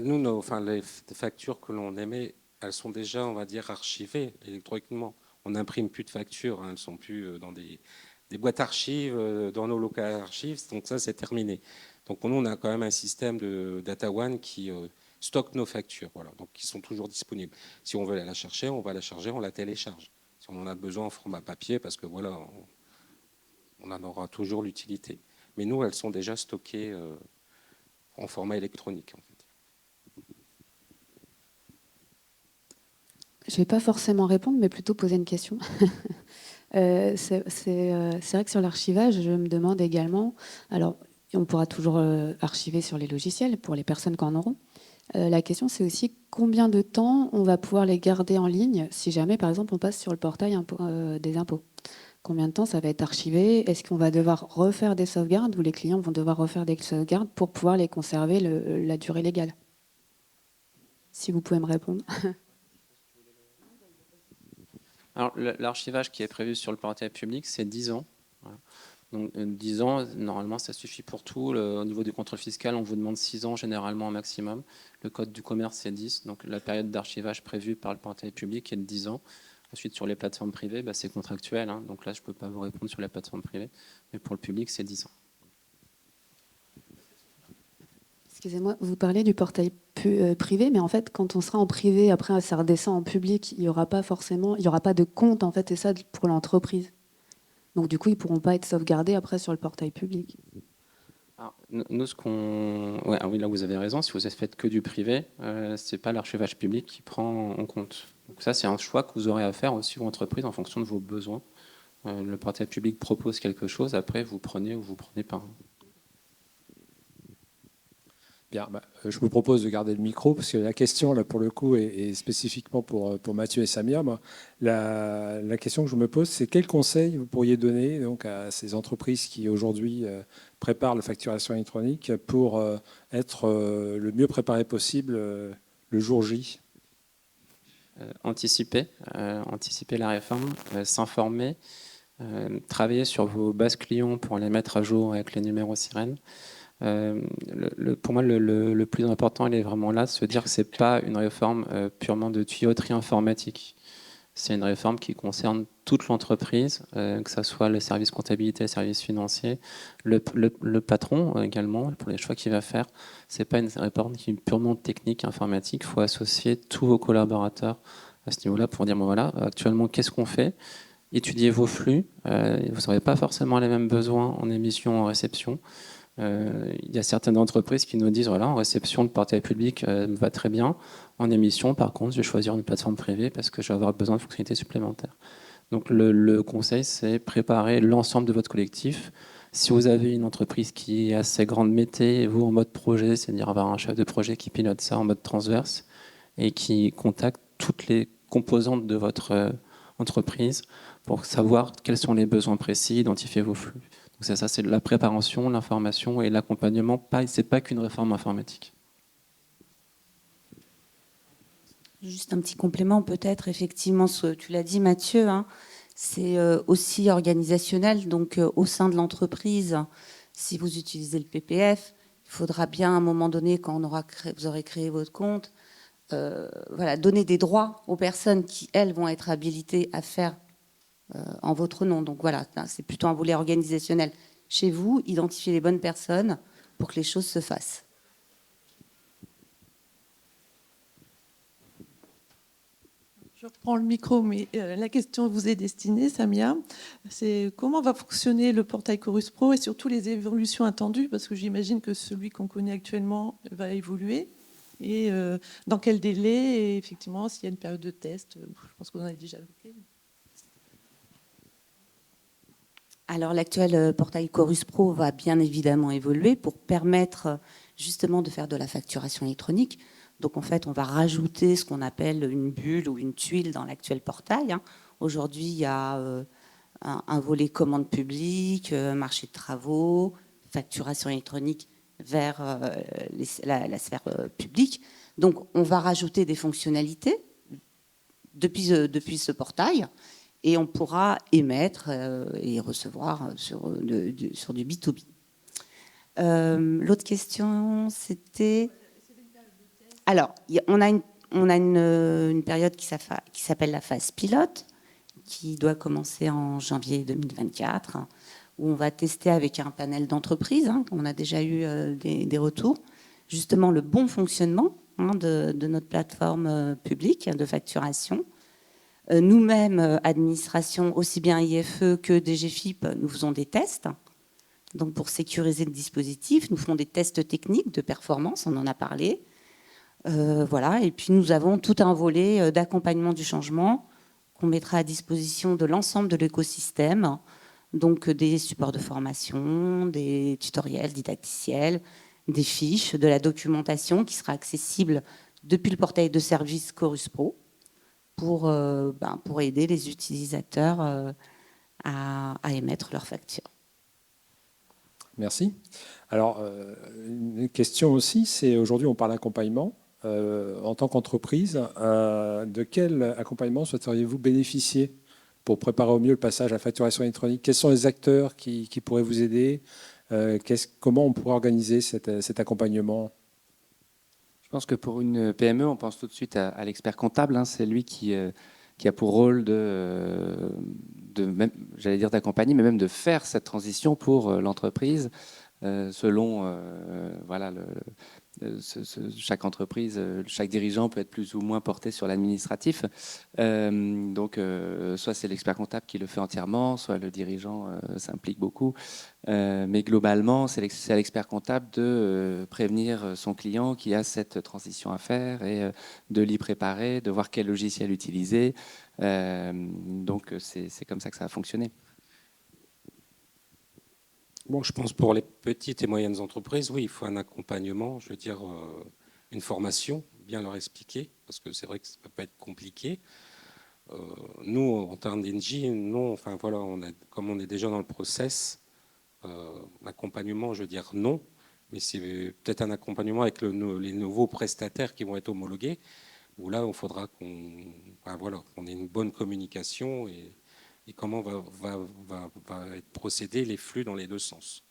Nous, les factures que l'on émet, elles sont déjà, on va dire, archivées électroniquement. On n'imprime plus de factures, elles ne sont plus dans des boîtes archives, dans nos locaux archives, donc ça, c'est terminé. Donc nous, on a quand même un système de DataOne qui stocke nos factures, voilà, donc qui sont toujours disponibles. Si on veut la chercher, on va la charger, on la télécharge. Si on en a besoin en format papier, parce que voilà, on en aura toujours l'utilité. Mais nous, elles sont déjà stockées en format électronique, en fait. Je ne vais pas forcément répondre, mais plutôt poser une question. C'est vrai que sur l'archivage, je me demande également, alors on pourra toujours archiver sur les logiciels pour les personnes qui en auront. La question, c'est aussi combien de temps on va pouvoir les garder en ligne si jamais, par exemple, on passe sur le portail des impôts. Combien de temps ça va être archivé? Est-ce qu'on va devoir refaire des sauvegardes ou les clients vont devoir refaire des sauvegardes pour pouvoir les conserver la durée légale? Si vous pouvez me répondre. Alors, l'archivage qui est prévu sur le portail public, c'est 10 ans. Voilà. Donc, 10 ans, normalement, ça suffit pour tout. Au niveau du contrôle fiscal, on vous demande 6 ans généralement au maximum. Le code du commerce, c'est 10. Donc, la période d'archivage prévue par le portail public est de 10 ans. Ensuite, sur les plateformes privées, c'est contractuel. Donc là, je ne peux pas vous répondre sur les plateformes privées. Mais pour le public, c'est 10 ans. Excusez-moi, vous parlez du portail privé, mais en fait, quand on sera en privé, après ça redescend en public, il n'y aura pas de compte, en fait, et ça pour l'entreprise. Donc du coup, ils ne pourront pas être sauvegardés après sur le portail public. Alors, nous, oui, là, vous avez raison. Si vous faites que du privé, ce n'est pas l'archivage public qui prend en compte. Donc ça, c'est un choix que vous aurez à faire aussi, entreprise, en fonction de vos besoins. Le portail public propose quelque chose, après, vous prenez ou vous ne prenez pas. Bien, je vous propose de garder le micro parce que la question, là, pour le coup, est spécifiquement pour Mathieu et Samia. Moi, la question que je me pose, c'est quel conseil vous pourriez donner donc, à ces entreprises qui, aujourd'hui, préparent la facturation électronique pour être le mieux préparé possible le jour J? Anticiper la réforme, s'informer, travailler sur vos bases clients pour les mettre à jour avec les numéros sirènes. Pour moi, le plus important, il est vraiment là, de se dire que ce n'est pas une réforme purement de tuyauterie informatique. C'est une réforme qui concerne toute l'entreprise, que ce soit le service comptabilité, le service financier, le patron également, pour les choix qu'il va faire. Ce n'est pas une réforme qui est purement technique, informatique. Il faut associer tous vos collaborateurs à ce niveau-là pour dire, bon, voilà, actuellement, qu'est-ce qu'on fait? Étudiez vos flux. Vous n'aurez pas forcément les mêmes besoins en émission, en réception. Il y a certaines entreprises qui nous disent, voilà, en réception, le portail public va très bien. En émission, par contre, je vais choisir une plateforme privée parce que je vais avoir besoin de fonctionnalités supplémentaires. Donc le conseil, c'est préparer l'ensemble de votre collectif. Si vous avez une entreprise qui est assez grande, mettez vous en mode projet, c'est-à-dire avoir un chef de projet qui pilote ça en mode transverse et qui contacte toutes les composantes de votre entreprise pour savoir quels sont les besoins précis, identifier vos flux. Donc c'est ça, c'est la préparation, l'information et l'accompagnement. C'est pas qu'une réforme informatique. Juste un petit complément peut-être, effectivement, tu l'as dit Mathieu, c'est aussi organisationnel, donc au sein de l'entreprise, si vous utilisez le PPF, il faudra bien à un moment donné, quand vous aurez créé votre compte, donner des droits aux personnes qui, elles, vont être habilitées à faire en votre nom. Donc voilà, c'est plutôt un volet organisationnel chez vous, identifier les bonnes personnes pour que les choses se fassent. Je reprends le micro, mais la question vous est destinée, Samia. C'est comment va fonctionner le portail Chorus Pro et surtout les évolutions attendues, parce que j'imagine que celui qu'on connaît actuellement va évoluer. Et dans quel délai, et effectivement, s'il y a une période de test, je pense qu'on en a déjà évoqué. Alors l'actuel portail Chorus Pro va bien évidemment évoluer pour permettre justement de faire de la facturation électronique. Donc en fait, on va rajouter ce qu'on appelle une bulle ou une tuile dans l'actuel portail. Aujourd'hui, il y a un volet commande publique, marché de travaux, facturation électronique vers la sphère publique. Donc on va rajouter des fonctionnalités depuis ce portail et on pourra émettre et recevoir sur du B2B. L'autre question, c'était... Alors, on a une période qui s'appelle la phase pilote, qui doit commencer en janvier 2024, où on va tester avec un panel d'entreprises. On a déjà eu des retours. Justement, le bon fonctionnement de notre plateforme publique de facturation. Nous-mêmes, administration, aussi bien IFE que DGFiP, nous faisons des tests. Donc, pour sécuriser le dispositif, nous faisons des tests techniques de performance, on en a parlé. Voilà. Et puis, nous avons tout un volet d'accompagnement du changement qu'on mettra à disposition de l'ensemble de l'écosystème. Donc, des supports de formation, des tutoriels didacticiels, des fiches, de la documentation qui sera accessible depuis le portail de service Chorus Pro pour aider les utilisateurs à émettre leurs factures. Merci. Alors, une question aussi, c'est aujourd'hui on parle d'accompagnement. En tant qu'entreprise, de quel accompagnement souhaiteriez-vous bénéficier pour préparer au mieux le passage à la facturation électronique? Quels sont les acteurs qui pourraient vous aider? Comment on pourrait organiser cet accompagnement? Je pense que pour une PME, on pense tout de suite à l'expert comptable. C'est lui qui a pour rôle j'allais dire d'accompagner, mais même de faire cette transition pour l'entreprise selon voilà, chaque entreprise, chaque dirigeant peut être plus ou moins porté sur l'administratif. Donc, soit c'est l'expert comptable qui le fait entièrement, soit le dirigeant s'implique beaucoup. Mais globalement, c'est à l'expert comptable de prévenir son client qui a cette transition à faire et de l'y préparer, de voir quel logiciel utiliser. Donc, c'est comme ça que ça va fonctionner. Bon, je pense pour les petites et moyennes entreprises, oui, il faut un accompagnement, je veux dire, une formation, bien leur expliquer, parce que c'est vrai que ça ne peut pas être compliqué. Nous, en termes d'Engie, non, enfin voilà, comme on est déjà dans le process, l'accompagnement, je veux dire non, mais c'est peut-être un accompagnement avec les nouveaux prestataires qui vont être homologués, où là, il faudra qu'on ait une bonne communication et comment va être procédé les flux dans les deux sens.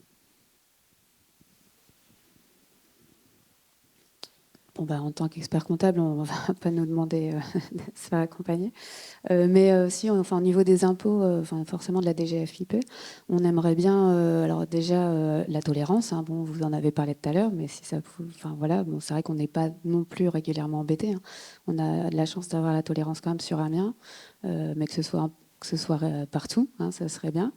Bon, en tant qu'expert comptable, on ne va pas nous demander de se faire accompagner. Mais si, au niveau des impôts, forcément de la DGFiP, on aimerait bien, alors déjà, la tolérance. Bon, vous en avez parlé tout à l'heure, mais si ça, voilà, bon, c'est vrai qu'on n'est pas non plus régulièrement embêté. On a de la chance d'avoir la tolérance quand même sur Amiens, mais que ce soit partout, ça serait bien.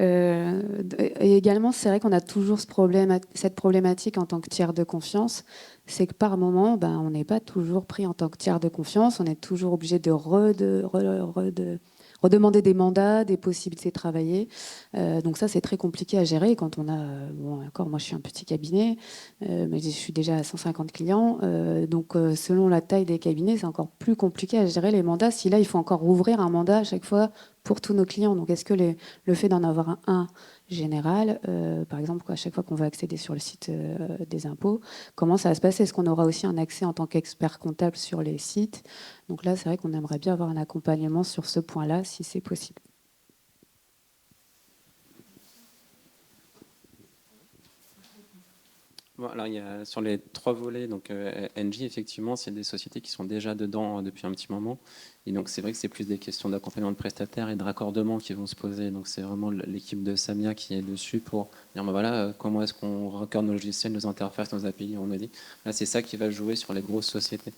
Et également, c'est vrai qu'on a toujours cette problématique en tant que tiers de confiance, c'est que par moment, on n'est pas toujours pris en tant que tiers de confiance, on est toujours obligé de redemander des mandats, des possibilités de travailler. Donc ça, c'est très compliqué à gérer quand on a... encore, moi, je suis un petit cabinet, mais je suis déjà à 150 clients. Donc, selon la taille des cabinets, c'est encore plus compliqué à gérer les mandats. Si là, il faut encore rouvrir un mandat à chaque fois pour tous nos clients. Donc, est-ce que le fait d'en avoir un général, par exemple, à chaque fois qu'on va accéder sur le site des impôts, comment ça va se passer? Est-ce qu'on aura aussi un accès en tant qu'expert comptable sur les sites? Donc là, c'est vrai qu'on aimerait bien avoir un accompagnement sur ce point-là, si c'est possible. Bon, alors, il y a, sur les 3 volets, donc Engie, effectivement, c'est des sociétés qui sont déjà dedans depuis un petit moment. Et donc, c'est vrai que c'est plus des questions d'accompagnement de prestataires et de raccordement qui vont se poser. Donc, c'est vraiment l'équipe de Samia qui est dessus pour dire, voilà, comment est-ce qu'on raccorde nos logiciels, nos interfaces, nos API, on a dit. Là, c'est ça qui va jouer sur les grosses sociétés.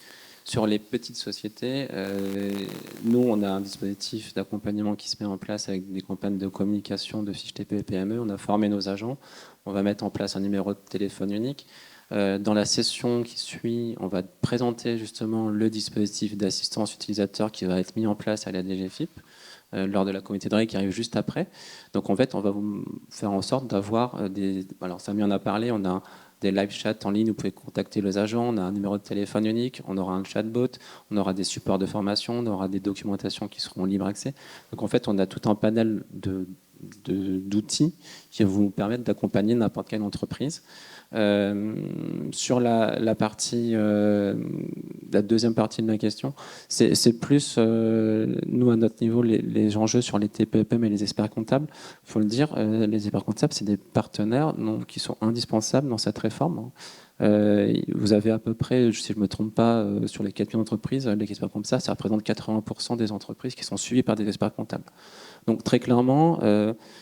Sur les petites sociétés, nous, on a un dispositif d'accompagnement qui se met en place avec des campagnes de communication de fiches TPE et PME. On a formé nos agents. On va mettre en place un numéro de téléphone unique. Dans la session qui suit, on va présenter justement le dispositif d'assistance utilisateur qui va être mis en place à la DGFIP lors de la comité de règles qui arrive juste après. Donc en fait, on va vous faire en sorte d'avoir des... Alors Samy en a parlé, on a des live chats en ligne, vous pouvez contacter les agents, on a un numéro de téléphone unique, on aura un chatbot, on aura des supports de formation, on aura des documentations qui seront libre accès. Donc en fait, on a tout un panel d'outils qui vont vous permettre d'accompagner n'importe quelle entreprise. Sur la partie, la deuxième partie de la question, c'est plus, nous à notre niveau, les enjeux sur les TPE-PME et les experts comptables. Il faut le dire, les experts comptables, c'est des partenaires qui sont indispensables dans cette réforme. Vous avez à peu près, si je ne me trompe pas, sur les 4 000 entreprises, les experts comptables, ça représente 80% des entreprises qui sont suivies par des experts comptables. Donc très clairement,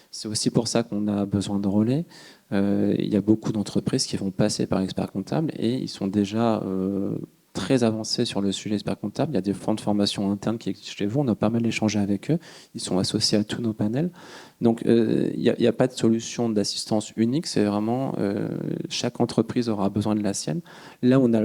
c'est aussi pour ça qu'on a besoin de relais. Il y a beaucoup d'entreprises qui vont passer par expert comptable et ils sont déjà très avancés sur le sujet expert comptable. Il y a des fonds de formation internes qui existent chez vous. On a pas mal échangé avec eux. Ils sont associés à tous nos panels. Donc il n'y a pas de solution d'assistance unique. C'est vraiment chaque entreprise aura besoin de la sienne. Là, on a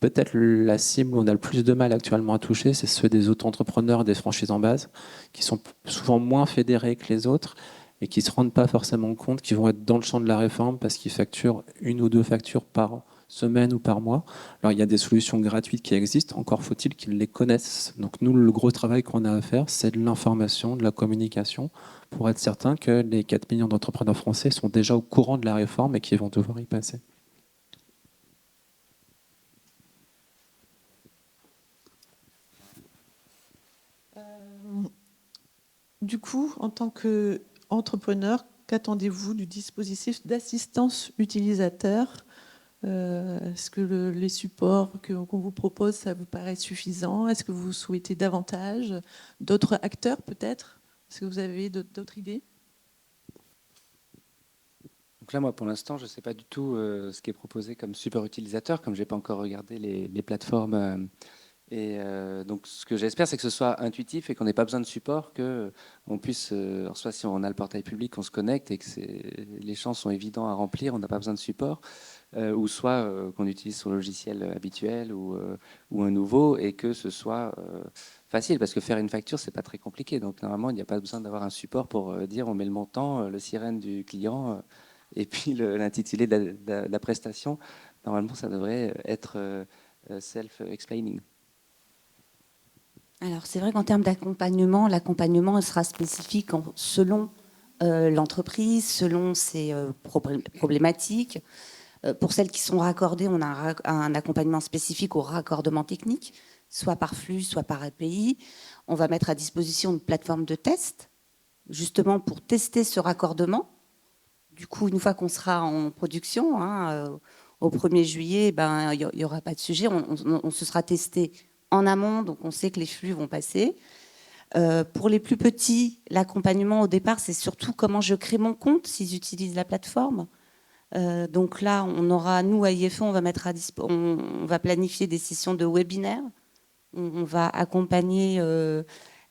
peut-être la cible où on a le plus de mal actuellement à toucher, c'est ceux des auto-entrepreneurs, des franchises en base, qui sont souvent moins fédérés que les autres et qui ne se rendent pas forcément compte qu'ils vont être dans le champ de la réforme parce qu'ils facturent 1 ou 2 factures par semaine ou par mois. Alors il y a des solutions gratuites qui existent, encore faut-il qu'ils les connaissent. Donc nous, le gros travail qu'on a à faire, c'est de l'information, de la communication, pour être certain que les 4 millions d'entrepreneurs français sont déjà au courant de la réforme et qu'ils vont devoir y passer. Du coup, en tant qu'entrepreneur, qu'attendez-vous du dispositif d'assistance utilisateur ? Est-ce que les supports qu'on vous propose, ça vous paraît suffisant ? Est-ce que vous souhaitez davantage d'autres acteurs peut-être ? Est-ce que vous avez d'autres idées ? Donc là, moi, pour l'instant, je ne sais pas du tout ce qui est proposé comme support utilisateur, comme je n'ai pas encore regardé les plateformes. Donc, ce que j'espère, c'est que ce soit intuitif et qu'on n'ait pas besoin de support, qu'on puisse, alors soit si on a le portail public, on se connecte et que les champs sont évidents à remplir, on n'a pas besoin de support, ou soit qu'on utilise son logiciel habituel ou un nouveau et que ce soit facile, parce que faire une facture, c'est pas très compliqué. Donc, normalement, il n'y a pas besoin d'avoir un support pour dire on met le montant, le sirène du client et puis l'intitulé de la prestation. Normalement, ça devrait être self-explaining. Alors, c'est vrai qu'en termes d'accompagnement, l'accompagnement sera spécifique selon l'entreprise, selon ses problématiques. Pour celles qui sont raccordées, on a un accompagnement spécifique au raccordement technique, soit par flux, soit par API. On va mettre à disposition une plateforme de test, justement pour tester ce raccordement. Du coup, une fois qu'on sera en production, au 1er juillet, il n'y aura pas de sujet. On se sera testé en amont, donc on sait que les flux vont passer. Pour les plus petits, l'accompagnement au départ, c'est surtout comment je crée mon compte s'ils utilisent la plateforme. Donc là, on aura, nous, à IFE, on va planifier des sessions de webinaire. On va accompagner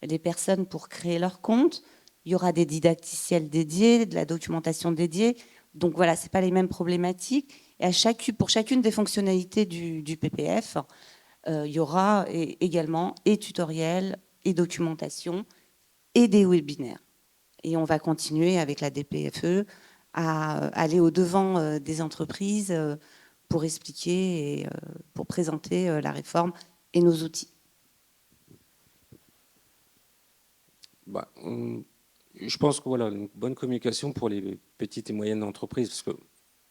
les personnes pour créer leur compte. Il y aura des didacticiels dédiés, de la documentation dédiée. Donc voilà, ce n'est pas les mêmes problématiques. Et pour chacune des fonctionnalités du PPF, il y aura également et tutoriels, et documentation, et des webinaires. Et on va continuer avec la DPFE à aller au-devant des entreprises pour expliquer et pour présenter la réforme et nos outils. Je pense que voilà, une bonne communication pour les petites et moyennes entreprises, parce que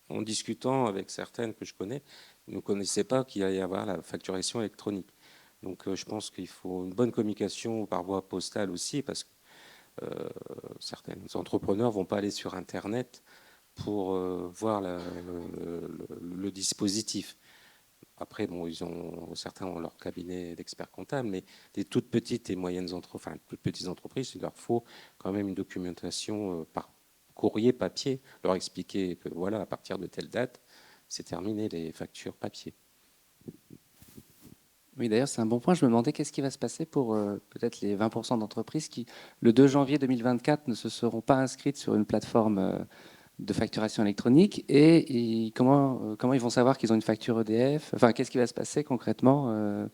en discutant avec certaines que je connais, ils ne connaissaient pas qu'il allait y avoir la facturation électronique. Donc je pense qu'il faut une bonne communication par voie postale aussi, parce que certains entrepreneurs ne vont pas aller sur Internet pour voir le dispositif. Après, bon, certains ont leur cabinet d'experts comptables, mais des toutes petites et moyennes toutes petites entreprises, il leur faut quand même une documentation par courrier, papier, leur expliquer que voilà, à partir de telle date, c'est terminé les factures papier. Oui, d'ailleurs, c'est un bon point. Je me demandais qu'est-ce qui va se passer pour peut-être les 20% d'entreprises qui, le 2 janvier 2024, ne se seront pas inscrites sur une plateforme de facturation électronique et comment ils vont savoir qu'ils ont une facture EDF? Enfin, qu'est-ce qui va se passer concrètement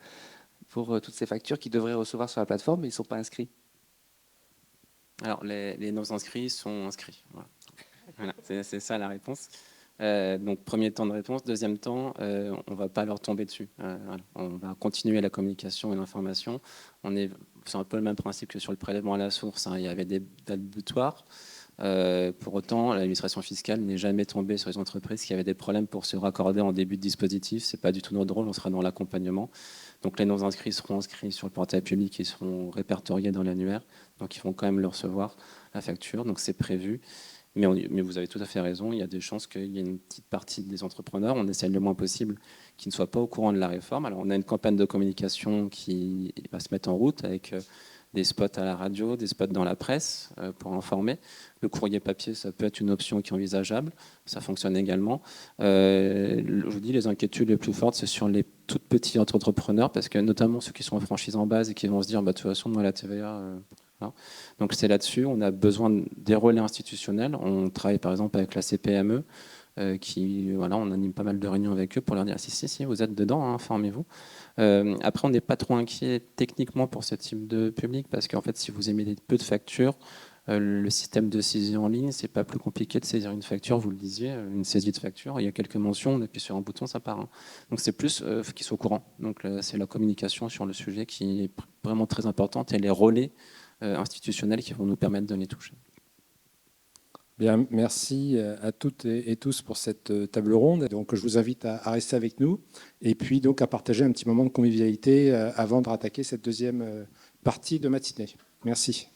pour toutes ces factures qu'ils devraient recevoir sur la plateforme mais ils ne sont pas inscrits? Alors, les non-inscrits sont inscrits. Voilà. Voilà, c'est ça la réponse. Donc, premier temps de réponse. Deuxième temps, on ne va pas leur tomber dessus. Voilà. On va continuer la communication et l'information. C'est un peu le même principe que sur le prélèvement à la source, hein. Il y avait des dates butoirs. Pour autant, l'administration fiscale n'est jamais tombée sur les entreprises qui avaient des problèmes pour se raccorder en début de dispositif. Ce n'est pas du tout notre rôle, on sera dans l'accompagnement. Donc les non-inscrits seront inscrits sur le portail public et seront répertoriés dans l'annuaire. Donc ils vont quand même le recevoir, la facture, donc c'est prévu. Mais vous avez tout à fait raison, il y a des chances qu'il y ait une petite partie des entrepreneurs, on essaie le moins possible, qui ne soient pas au courant de la réforme. Alors on a une campagne de communication qui va se mettre en route avec des spots à la radio, des spots dans la presse pour informer. Le courrier papier, ça peut être une option qui est envisageable, ça fonctionne également. Je vous dis, les inquiétudes les plus fortes, c'est sur les tout petits entrepreneurs, parce que notamment ceux qui sont en franchise en base et qui vont se dire, bah, de toute façon, moi, la TVA... Voilà. Donc c'est là-dessus, on a besoin des relais institutionnels. On travaille par exemple avec la CPME, on anime pas mal de réunions avec eux pour leur dire si, vous êtes dedans, hein, informez-vous. Après, on n'est pas trop inquiet techniquement pour ce type de public, parce qu'en fait, si vous émettez peu de factures, le système de saisie en ligne, c'est pas plus compliqué de saisir une facture, vous le disiez, une saisie de facture, il y a quelques mentions, on appuie sur un bouton, ça part. Hein. Donc c'est plus qu'ils soient au courant. Donc c'est la communication sur le sujet qui est vraiment très importante et les relais institutionnels qui vont nous permettre de les toucher. Bien, merci à toutes et tous pour cette table ronde. Donc, je vous invite à rester avec nous et puis donc à partager un petit moment de convivialité avant de rattaquer cette deuxième partie de matinée. Merci.